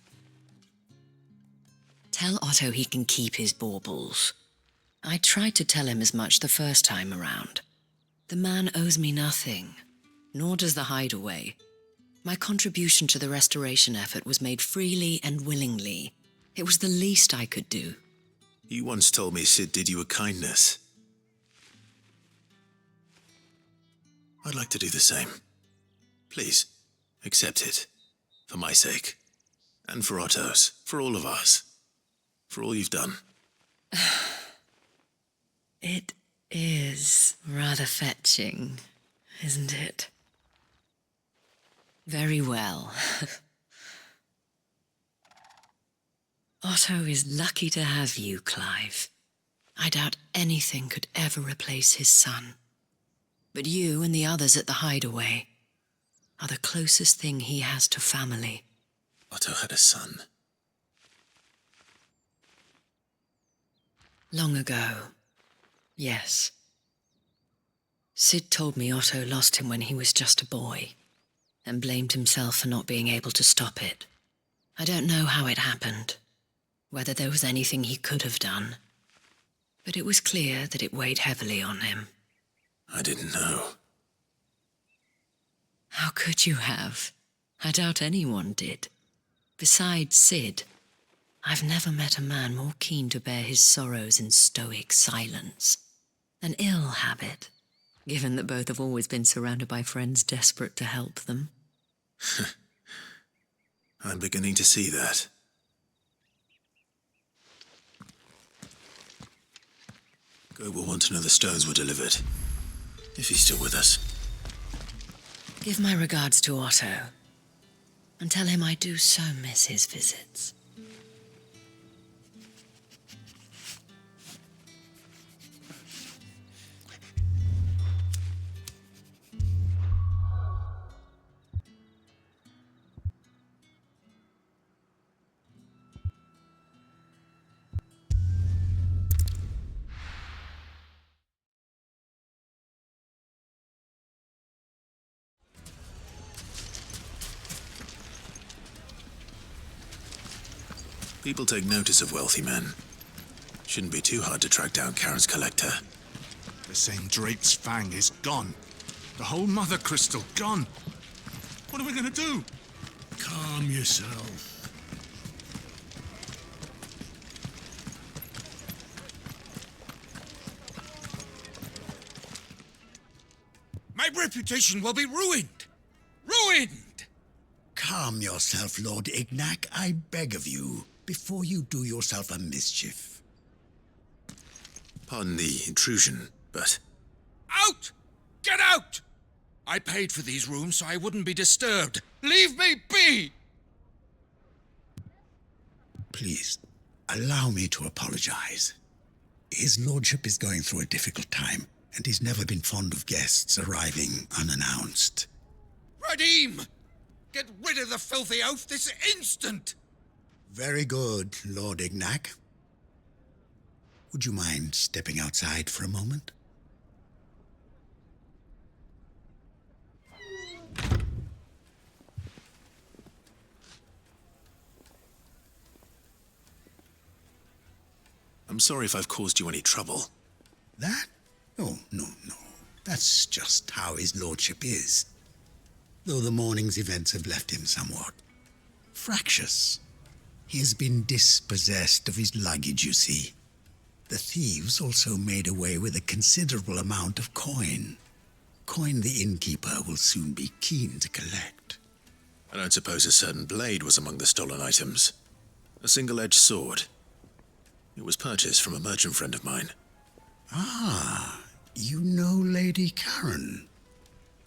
Tell Otto he can keep his baubles. I tried to tell him as much the first time around. The man owes me nothing, nor does the Hideaway. My contribution to the restoration effort was made freely and willingly. It was the least I could do. You once told me Sid did you a kindness. I'd like to do the same. Please, accept it. For my sake. And for Otto's. For all of us. For all you've done. It is rather fetching, isn't it? Very well. Otto is lucky to have you, Clive. I doubt anything could ever replace his son. But you and the others at the Hideaway are the closest thing he has to family. Otto had a son. Long ago, yes. Sid told me Otto lost him when he was just a boy, and blamed himself for not being able to stop it. I don't know how it happened, whether there was anything he could have done, but it was clear that it weighed heavily on him. I didn't know. How could you have? I doubt anyone did. Besides Sid, I've never met a man more keen to bear his sorrows in stoic silence. An ill habit, given that both have always been surrounded by friends desperate to help them. I'm beginning to see that. Gob will want to know the stones were delivered. If he's still with us. Give my regards to Otto, and tell him I do so miss his visits. People take notice of wealthy men. Shouldn't be too hard to track down Karen's collector. The same Drake's Fang is gone. The whole Mother Crystal gone. What are we going to do? Calm yourself. My reputation will be ruined. Ruined! Calm yourself, Lord Ignac, I beg of you, before you do yourself a mischief. Pardon the intrusion, but... Out! Get out! I paid for these rooms so I wouldn't be disturbed. Leave me be! Please, allow me to apologize. His lordship is going through a difficult time, and he's never been fond of guests arriving unannounced. Radim! Get rid of the filthy oaf this instant! Very good, Lord Ignac. Would you mind stepping outside for a moment? I'm sorry if I've caused you any trouble. That? Oh, no. That's just how his lordship is. Though the morning's events have left him somewhat fractious. He has been dispossessed of his luggage, you see. The thieves also made away with a considerable amount of coin. Coin the innkeeper will soon be keen to collect. I don't suppose a certain blade was among the stolen items. A single-edged sword. It was purchased from a merchant friend of mine. Ah, you know Lady Karen.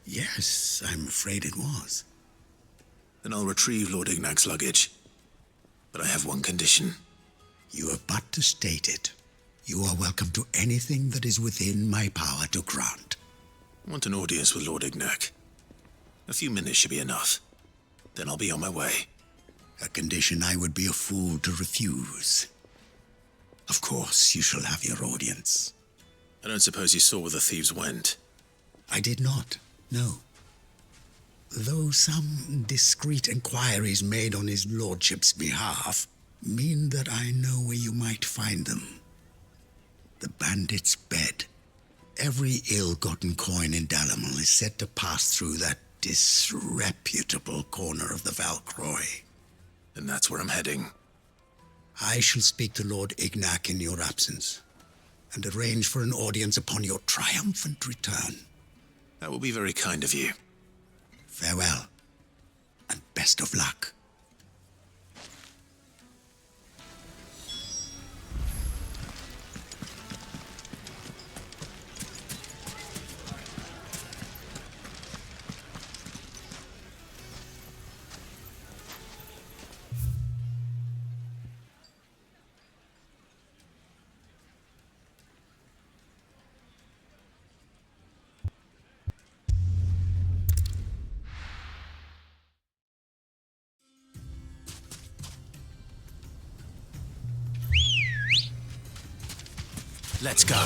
Yes, I'm afraid it was. Then I'll retrieve Lord Ignac's luggage. But I have one condition. You have but to state it. You are welcome to anything that is within my power to grant. I want an audience with Lord Ignac. A few minutes should be enough. Then I'll be on my way. A condition I would be a fool to refuse. Of course, you shall have your audience. I don't suppose you saw where the thieves went. I did not, no. Though some discreet inquiries made on his lordship's behalf mean that I know where you might find them. The bandit's bed. Every ill-gotten coin in Dalamal is said to pass through that disreputable corner of the Valcroy. And that's where I'm heading. I shall speak to Lord Ignac in your absence, and arrange for an audience upon your triumphant return. That will be very kind of you. Farewell, and best of luck. Let's go.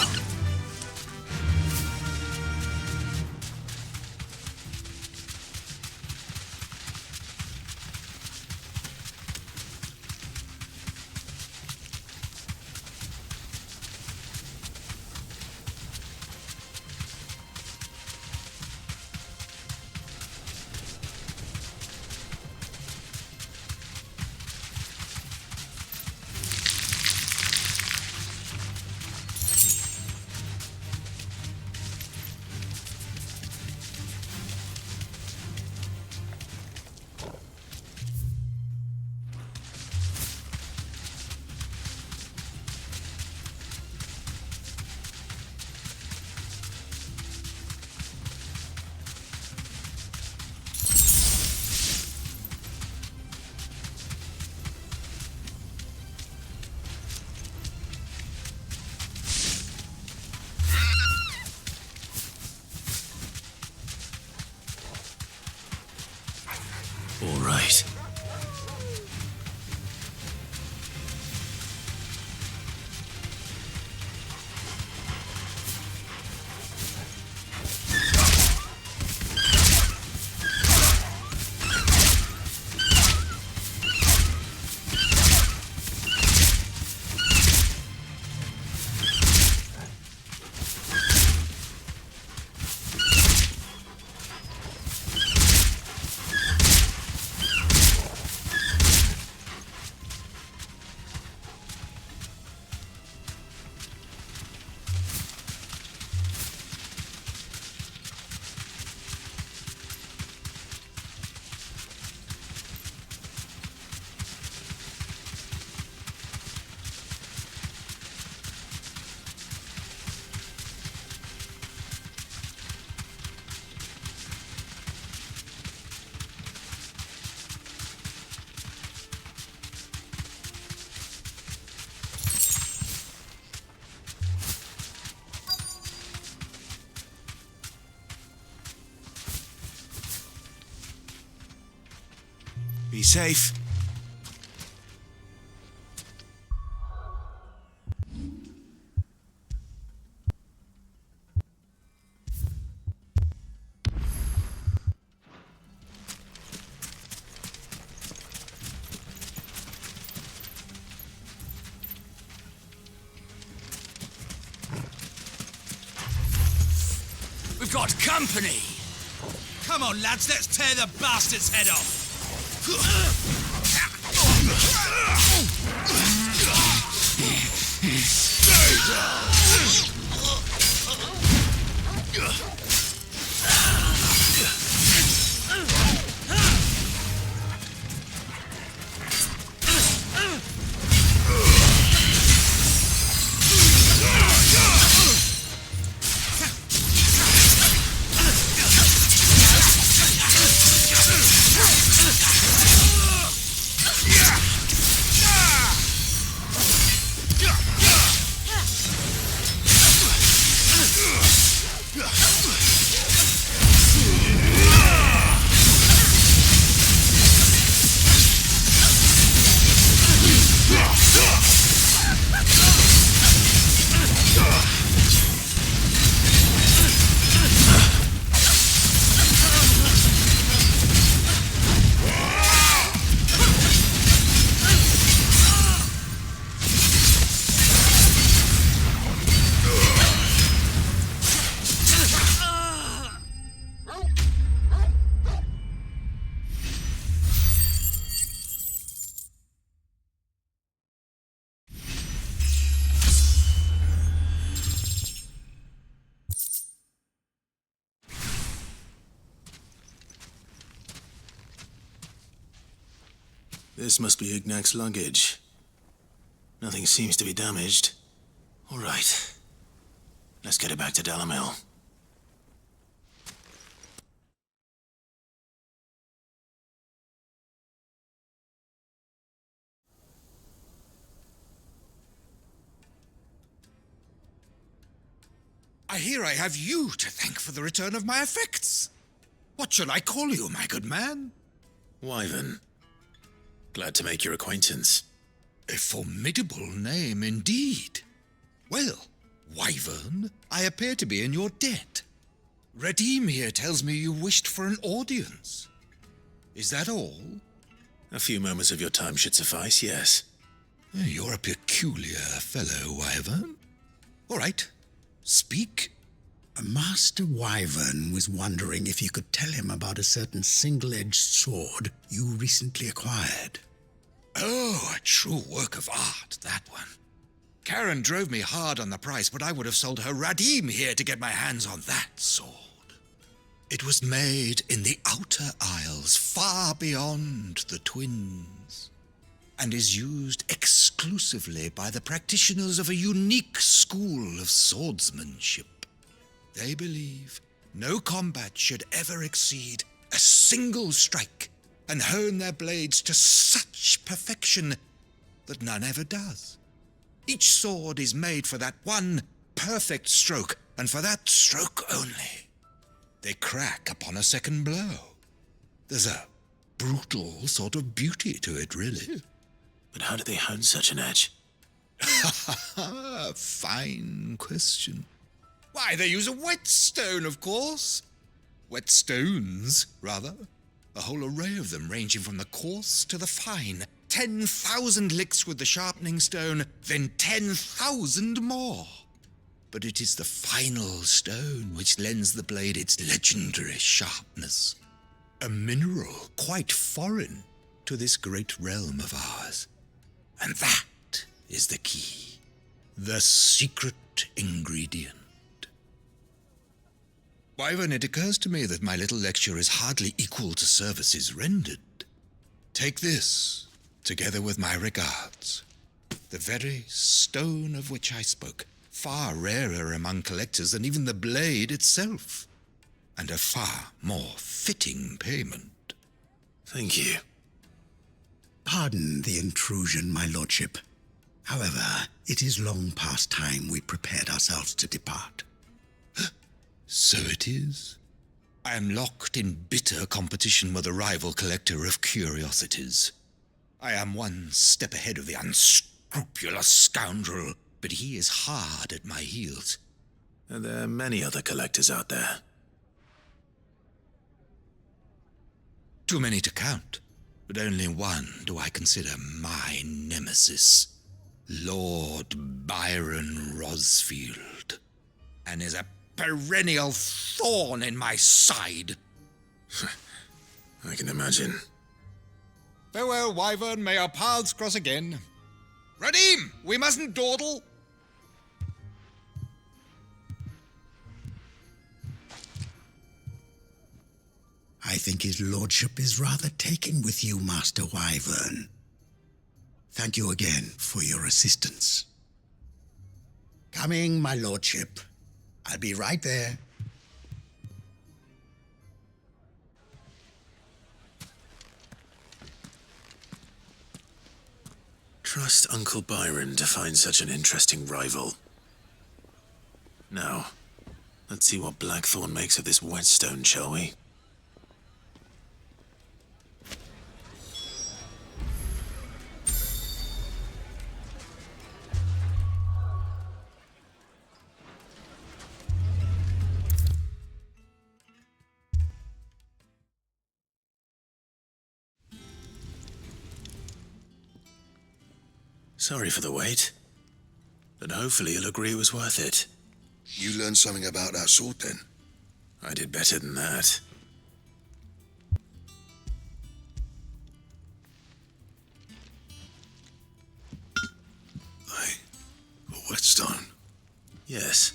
All right. Be safe. We've got company! Come on, lads, let's tear the bastard's head off! This must be Ignac's luggage. Nothing seems to be damaged. All right. Let's get it back to Dalamil. I hear I have you to thank for the return of my effects. What shall I call you, my good man? Wyvern. Glad to make your acquaintance. A formidable name indeed. Well, Wyvern, I appear to be in your debt. Redeem here tells me you wished for an audience. Is that all? A few moments of your time should suffice, yes. You're a peculiar fellow, Wyvern. All right, speak. Master Wyvern was wondering if you could tell him about a certain single-edged sword you recently acquired. Oh, a true work of art, that one. Karen drove me hard on the price, but I would have sold her Radim here to get my hands on that sword. It was made in the Outer Isles, far beyond the Twins, and is used exclusively by the practitioners of a unique school of swordsmanship. They believe no combat should ever exceed a single strike, and hone their blades to such perfection that none ever does. Each sword is made for that one perfect stroke, and for that stroke only. They crack upon a second blow. There's a brutal sort of beauty to it, really. But how do they hone such an edge? Fine question. Why, they use a whetstone, of course. Whetstones, rather. A whole array of them, ranging from the coarse to the fine. 10,000 licks with the sharpening stone, then 10,000 more. But it is the final stone which lends the blade its legendary sharpness. A mineral quite foreign to this great realm of ours. And that is the key. The secret ingredient. Wyvern, it occurs to me that my little lecture is hardly equal to services rendered. Take this, together with my regards. The very stone of which I spoke, far rarer among collectors than even the blade itself, and a far more fitting payment. Thank you. Pardon the intrusion, my lordship. However, it is long past time we prepared ourselves to depart. So it is. I am locked in bitter competition with a rival collector of curiosities. I am one step ahead of the unscrupulous scoundrel, but he is hard at my heels. And there are many other collectors out there. Too many to count, but only one do I consider my nemesis. Lord Byron Rosfield. And is a perennial thorn in my side. I can imagine. Farewell, Wyvern. May our paths cross again. Radim, we mustn't dawdle. I think his lordship is rather taken with you, Master Wyvern. Thank you again for your assistance. Coming, my lordship. I'll be right there. Trust Uncle Byron to find such an interesting rival. Now, let's see what Blackthorn makes of this whetstone, shall we? Sorry for the wait, but hopefully you'll agree it was worth it. You learned something about that sword, then? I did better than that. A whetstone? Yes,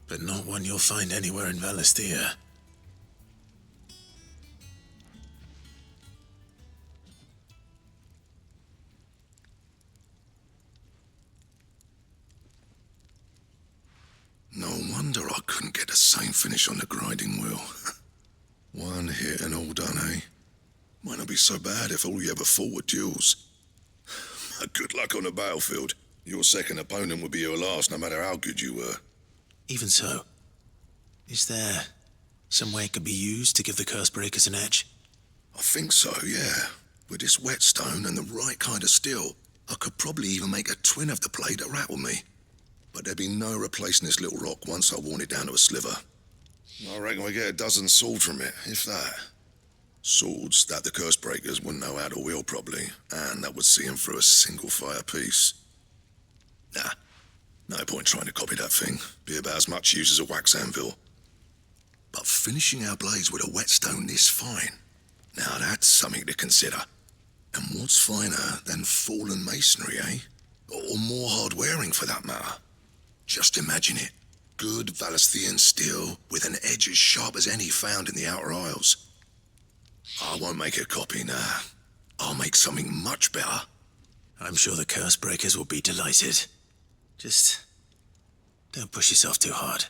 but not one you'll find anywhere in Valisthea. No wonder I couldn't get the same finish on the grinding wheel. One hit and all done, eh? Might not be so bad if all you ever fought were duels. Good luck on the battlefield. Your second opponent would be your last, no matter how good you were. Even so, is there some way it could be used to give the Cursebreakers an edge? I think so, yeah. With this whetstone and the right kind of steel, I could probably even make a twin of the blade that rattled me. But there'd be no replacing this little rock once I worn it down to a sliver. I reckon we get a dozen swords from it, if that. Swords that the Cursebreakers wouldn't know how to wield properly, and that would see them through a single fire piece. Nah, no point trying to copy that thing. Be about as much use as a wax anvil. But finishing our blades with a whetstone this fine, now that's something to consider. And what's finer than fallen masonry, eh? Or more hard-wearing, for that matter. Just imagine it. Good Valisthian steel with an edge as sharp as any found in the Outer Isles. I won't make a copy, nah. I'll make something much better. I'm sure the Cursebreakers will be delighted. Just don't push yourself too hard.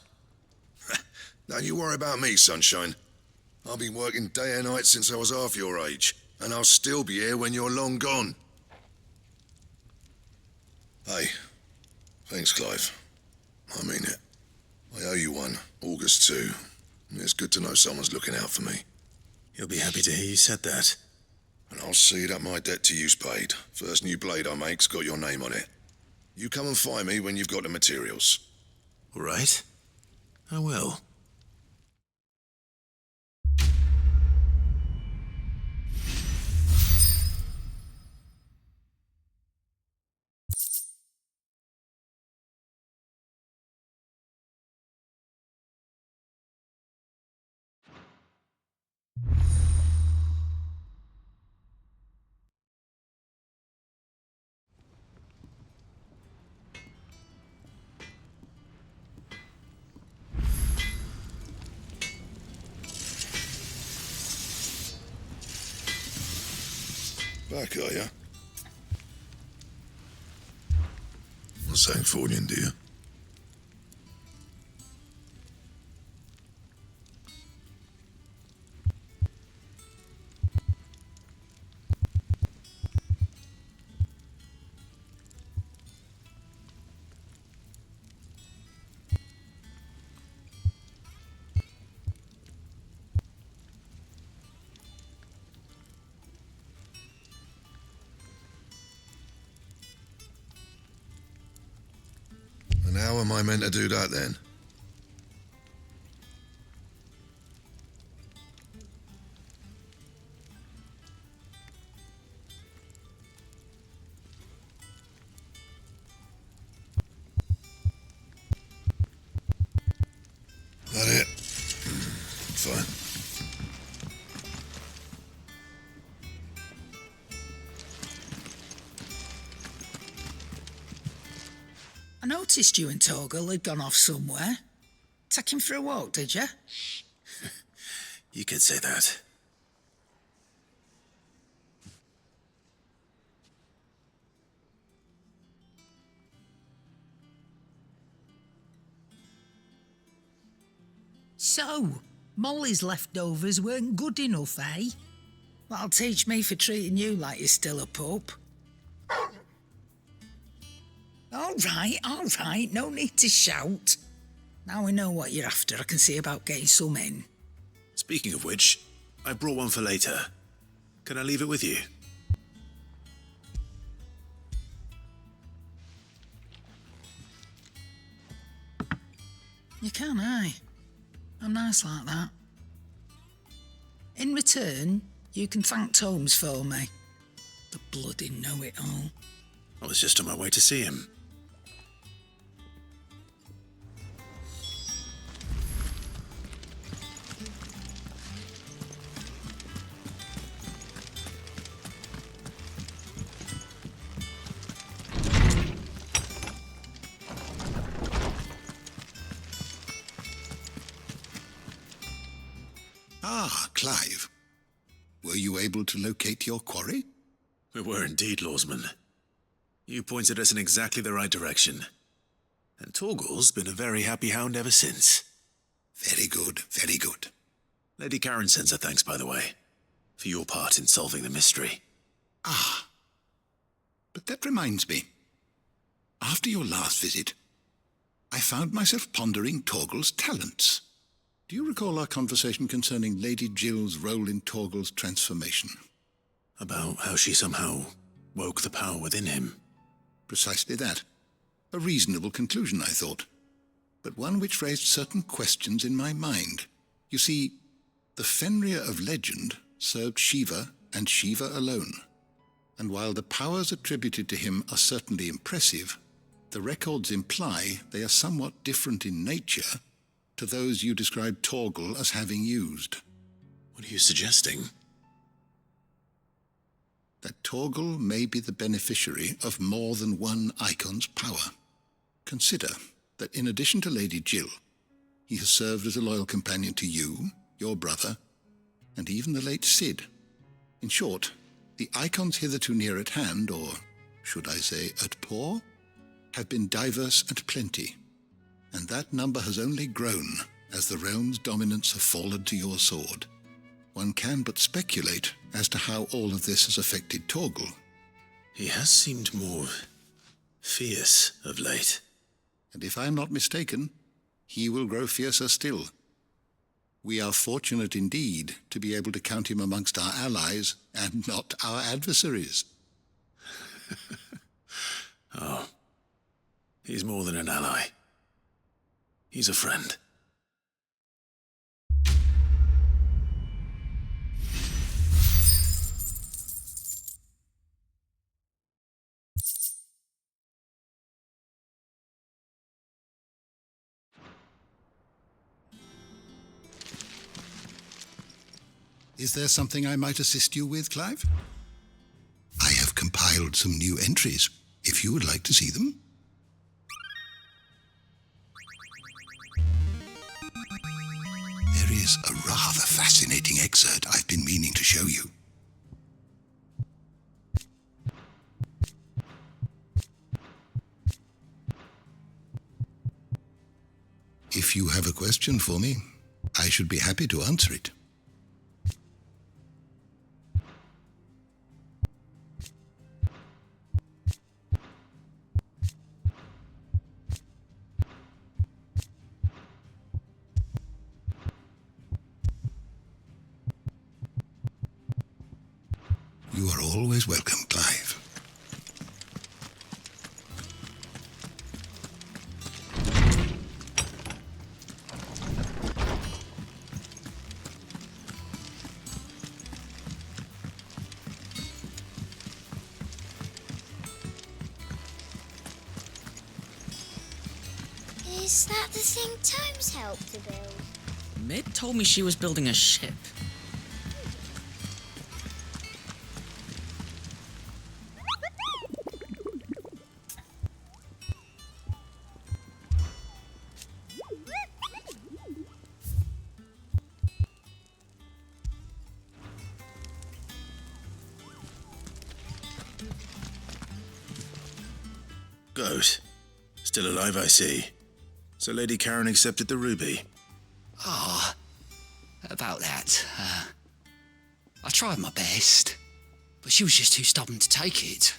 Don't you worry about me, sunshine. I've been working day and night since I was half your age, and I'll still be here when you're long gone. Hey, thanks, Clive. I mean it. I owe you one, August too. It's good to know someone's looking out for me. You'll be happy to hear you said that. And I'll see that my debt to you's paid. First new blade I make's got your name on it. You come and find me when you've got the materials. All right. I will. Back, are ya? What's that for you, dear? And how am I meant to do that then? That it? Fine. I noticed you and Torgal had gone off somewhere. Take him for a walk, did you? You could say that. So, Molly's leftovers weren't good enough, eh? That'll teach me for treating you like you're still a pup. All right, no need to shout. Now we know what you're after, I can see about getting some in. Speaking of which, I brought one for later. Can I leave it with you? You can, aye. I'm nice like that. In return, you can thank Tomes for me. The bloody know-it-all. I was just on my way to see him. Ah, Clive. Were you able to locate your quarry? We were indeed, Lawsman. You pointed us in exactly the right direction. And Torgal's been a very happy hound ever since. Very good, very good. Lady Karen sends her thanks, by the way, for your part in solving the mystery. Ah, but that reminds me. After your last visit, I found myself pondering Torgal's talents. Do you recall our conversation concerning Lady Jill's role in Torgal's transformation? About how she somehow woke the power within him. Precisely that. A reasonable conclusion, I thought, but one which raised certain questions in my mind. You see, the Fenrir of legend served Shiva and Shiva alone, and while the powers attributed to him are certainly impressive, the records imply they are somewhat different in nature to those you described Torgal as having used. What are you suggesting? That Torgal may be the beneficiary of more than one icon's power. Consider that in addition to Lady Jill, he has served as a loyal companion to you, your brother, and even the late Cid. In short, the icons hitherto near at hand, or should I say at paw, have been diverse and plenty, and that number has only grown as the realm's dominance have fallen to your sword. One can but speculate as to how all of this has affected Torgal. He has seemed more fierce of late. And if I am not mistaken, he will grow fiercer still. We are fortunate indeed to be able to count him amongst our allies and not our adversaries. Oh, he's more than an ally. He's a friend. Is there something I might assist you with, Clive? I have compiled some new entries, if you would like to see them. There is a rather fascinating excerpt I've been meaning to show you. If you have a question for me, I should be happy to answer it. You are always welcome, Clive. Is that the thing Tomes helped to build? Mid told me she was building a ship. Goat. Still alive, I see. So Lady Karen accepted the ruby. Ah, about that. I tried my best, but she was just too stubborn to take it.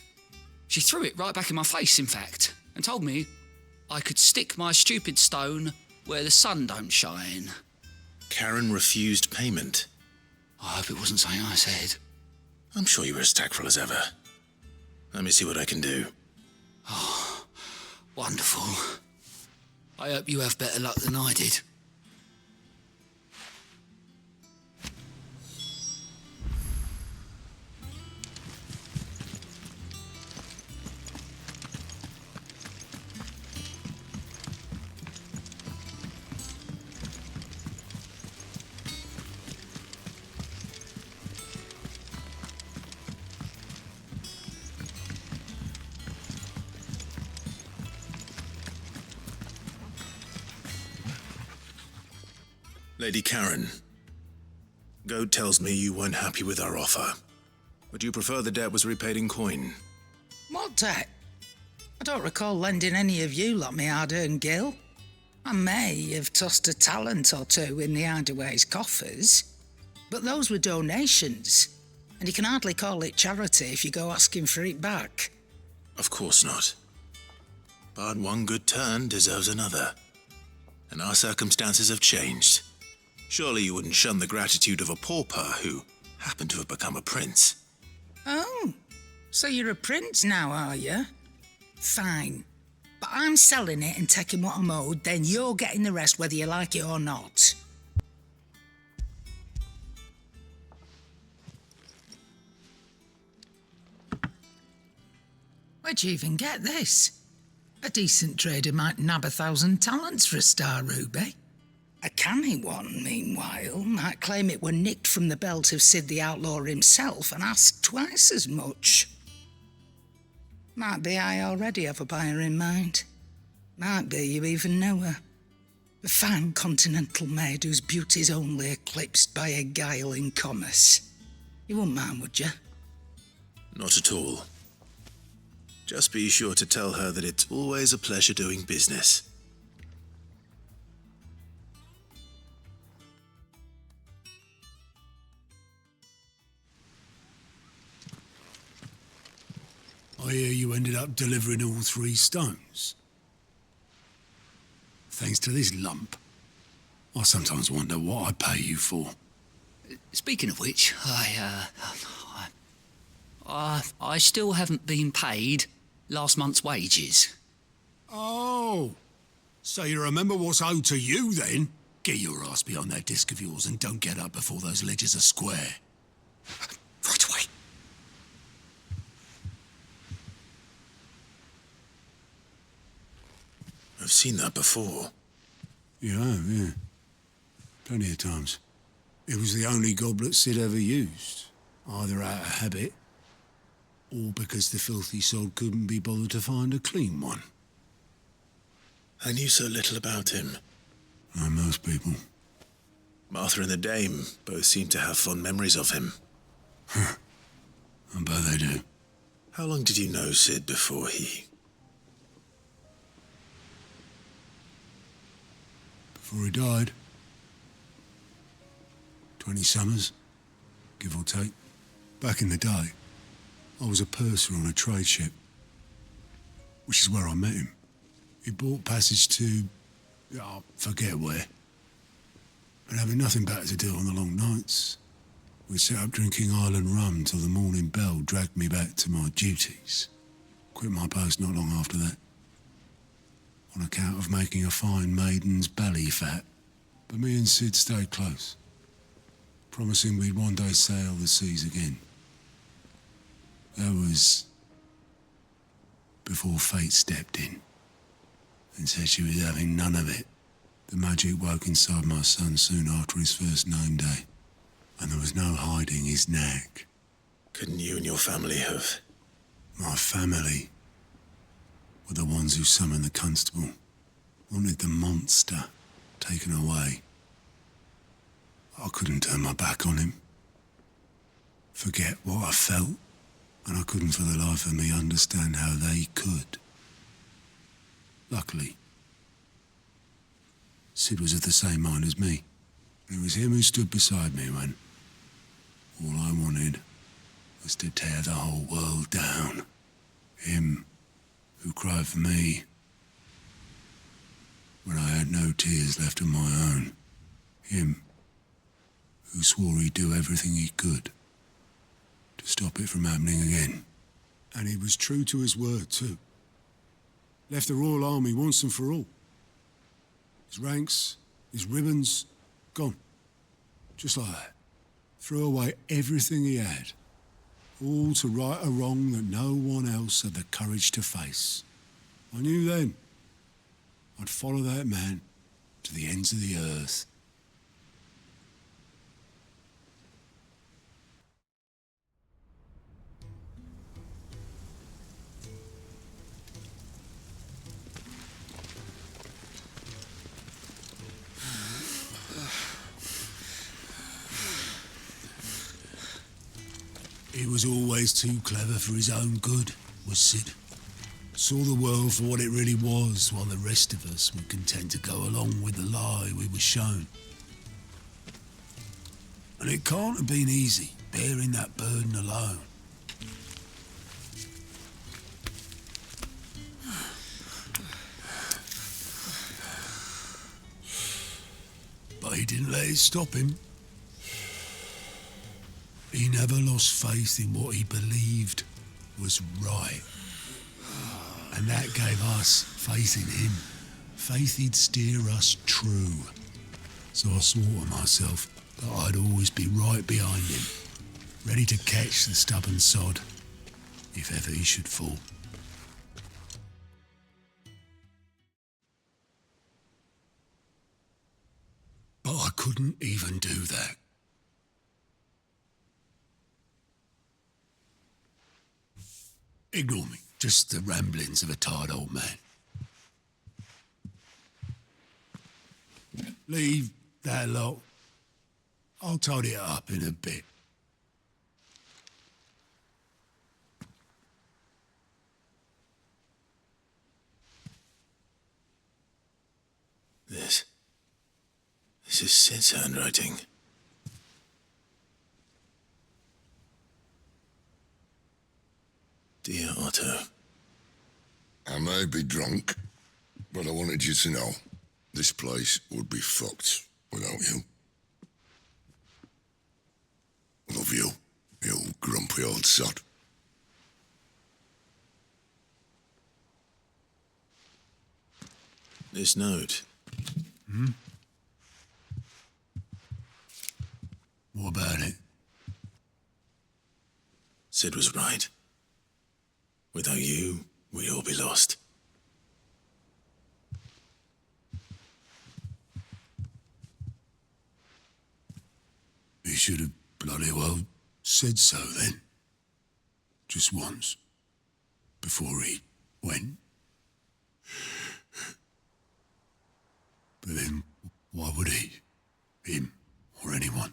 She threw it right back in my face, in fact, and told me I could stick my stupid stone where the sun don't shine. Karen refused payment. I hope it wasn't something I said. I'm sure you were as tactful as ever. Let me see what I can do. Oh, wonderful. I hope you have better luck than I did. Lady Karen, Goat tells me you weren't happy with our offer. Would you prefer the debt was repaid in coin? What debt? I don't recall lending any of you lot me hard-earned gil. I may have tossed a talent or two in the Hideaway's coffers, but those were donations, and you can hardly call it charity if you go asking for it back. Of course not. But one good turn deserves another. And our circumstances have changed. Surely you wouldn't shun the gratitude of a pauper who happened to have become a prince. Oh, so you're a prince now, are you? Fine. But I'm selling it and taking what I'm owed, then you're getting the rest whether you like it or not. Where'd you even get this? A decent trader might nab 1,000 talents for a star ruby. A canny one, meanwhile, might claim it were nicked from the belt of Sid the Outlaw himself and ask twice as much. Might be I already have a buyer in mind. Might be you even know her. A fine continental maid whose beauty's only eclipsed by a guile in commerce. You wouldn't mind, would you? Not at all. Just be sure to tell her that it's always a pleasure doing business. I hear you ended up delivering all 3 stones. Thanks to this lump. I sometimes wonder what I pay you for. Speaking of which, I still haven't been paid last month's wages. Oh, so you remember what's owed to you then? Get your ass behind that disc of yours and don't get up before those ledgers are square. Right away. I've seen that before. You have, yeah. Plenty of times. It was the only goblet Sid ever used, either out of habit or because the filthy sod couldn't be bothered to find a clean one. I knew so little about him. Like most people. Martha and the Dame both seem to have fond memories of him. I bet they do. How long did you know Sid before he... Before he died? 20 summers, give or take. Back in the day, I was a purser on a trade ship, which is where I met him. He bought passage to... I forget where. And having nothing better to do on the long nights, we sat up drinking island rum till the morning bell dragged me back to my duties. Quit my post not long after that, on account of making a fine maiden's belly fat. But me and Sid stayed close, promising we'd one day sail the seas again. That was before fate stepped in and said she was having none of it. The magic woke inside my son soon after his first name day, and there was no hiding his knack. Couldn't you and your family have... My family were the ones who summoned the constable, wanted the monster taken away. I couldn't turn my back on him, forget what I felt, and I couldn't for the life of me understand how they could. Luckily, Sid was of the same mind as me. It was him who stood beside me when all I wanted was to tear the whole world down. Him who cried for me when I had no tears left of my own. Him who swore he'd do everything he could to stop it from happening again. And he was true to his word, too. Left the Royal Army once and for all. His ranks, his ribbons, gone. Just like that. Threw away everything he had. All to right a wrong that no one else had the courage to face. I knew then I'd follow that man to the ends of the earth. He was always too clever for his own good, was Sid. Saw the world for what it really was, while the rest of us were content to go along with the lie we were shown. And it can't have been easy, bearing that burden alone. But he didn't let it stop him. He never lost faith in what he believed was right. And that gave us faith in him. Faith he'd steer us true. So I swore to myself that I'd always be right behind him, ready to catch the stubborn sod, if ever he should fall. But I couldn't even do that. Ignore me. Just the ramblings of a tired old man. Leave that lot. I'll tidy it up in a bit. This is Sid's handwriting. Dear Otto. I may be drunk, but I wanted you to know this place would be fucked without you. Love you, you grumpy old sod. This note. What about it? Sid was right. Without you, we'd all be lost. He should have bloody well said so then. Just once. Before he went. But then, why would he? Him, or anyone?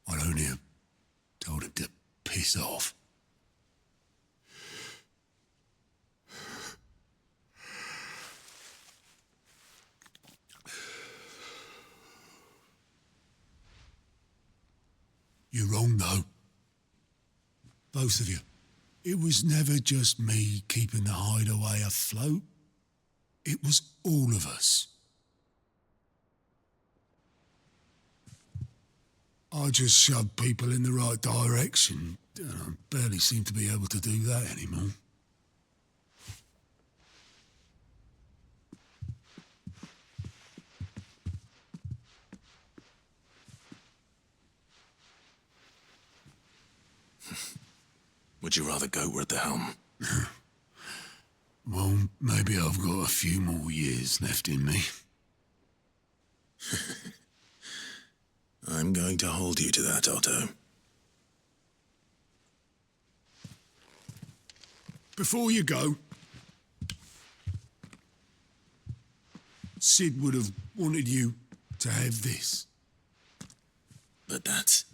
I'd only have told him to piss off. You're wrong, though. Both of you. It was never just me keeping the hideaway afloat. It was all of us. I just shoved people in the right direction, and I barely seem to be able to do that anymore. Would you rather go at the helm? Well, maybe I've got a few more years left in me. I'm going to hold you to that, Otto. Before you go, Sid would have wanted you to have this. But that's...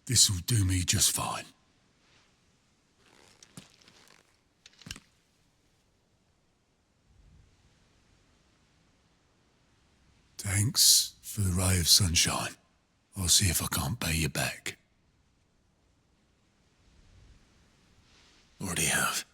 This'll do me just fine. Thanks for the ray of sunshine. I'll see if I can't pay you back. Already have.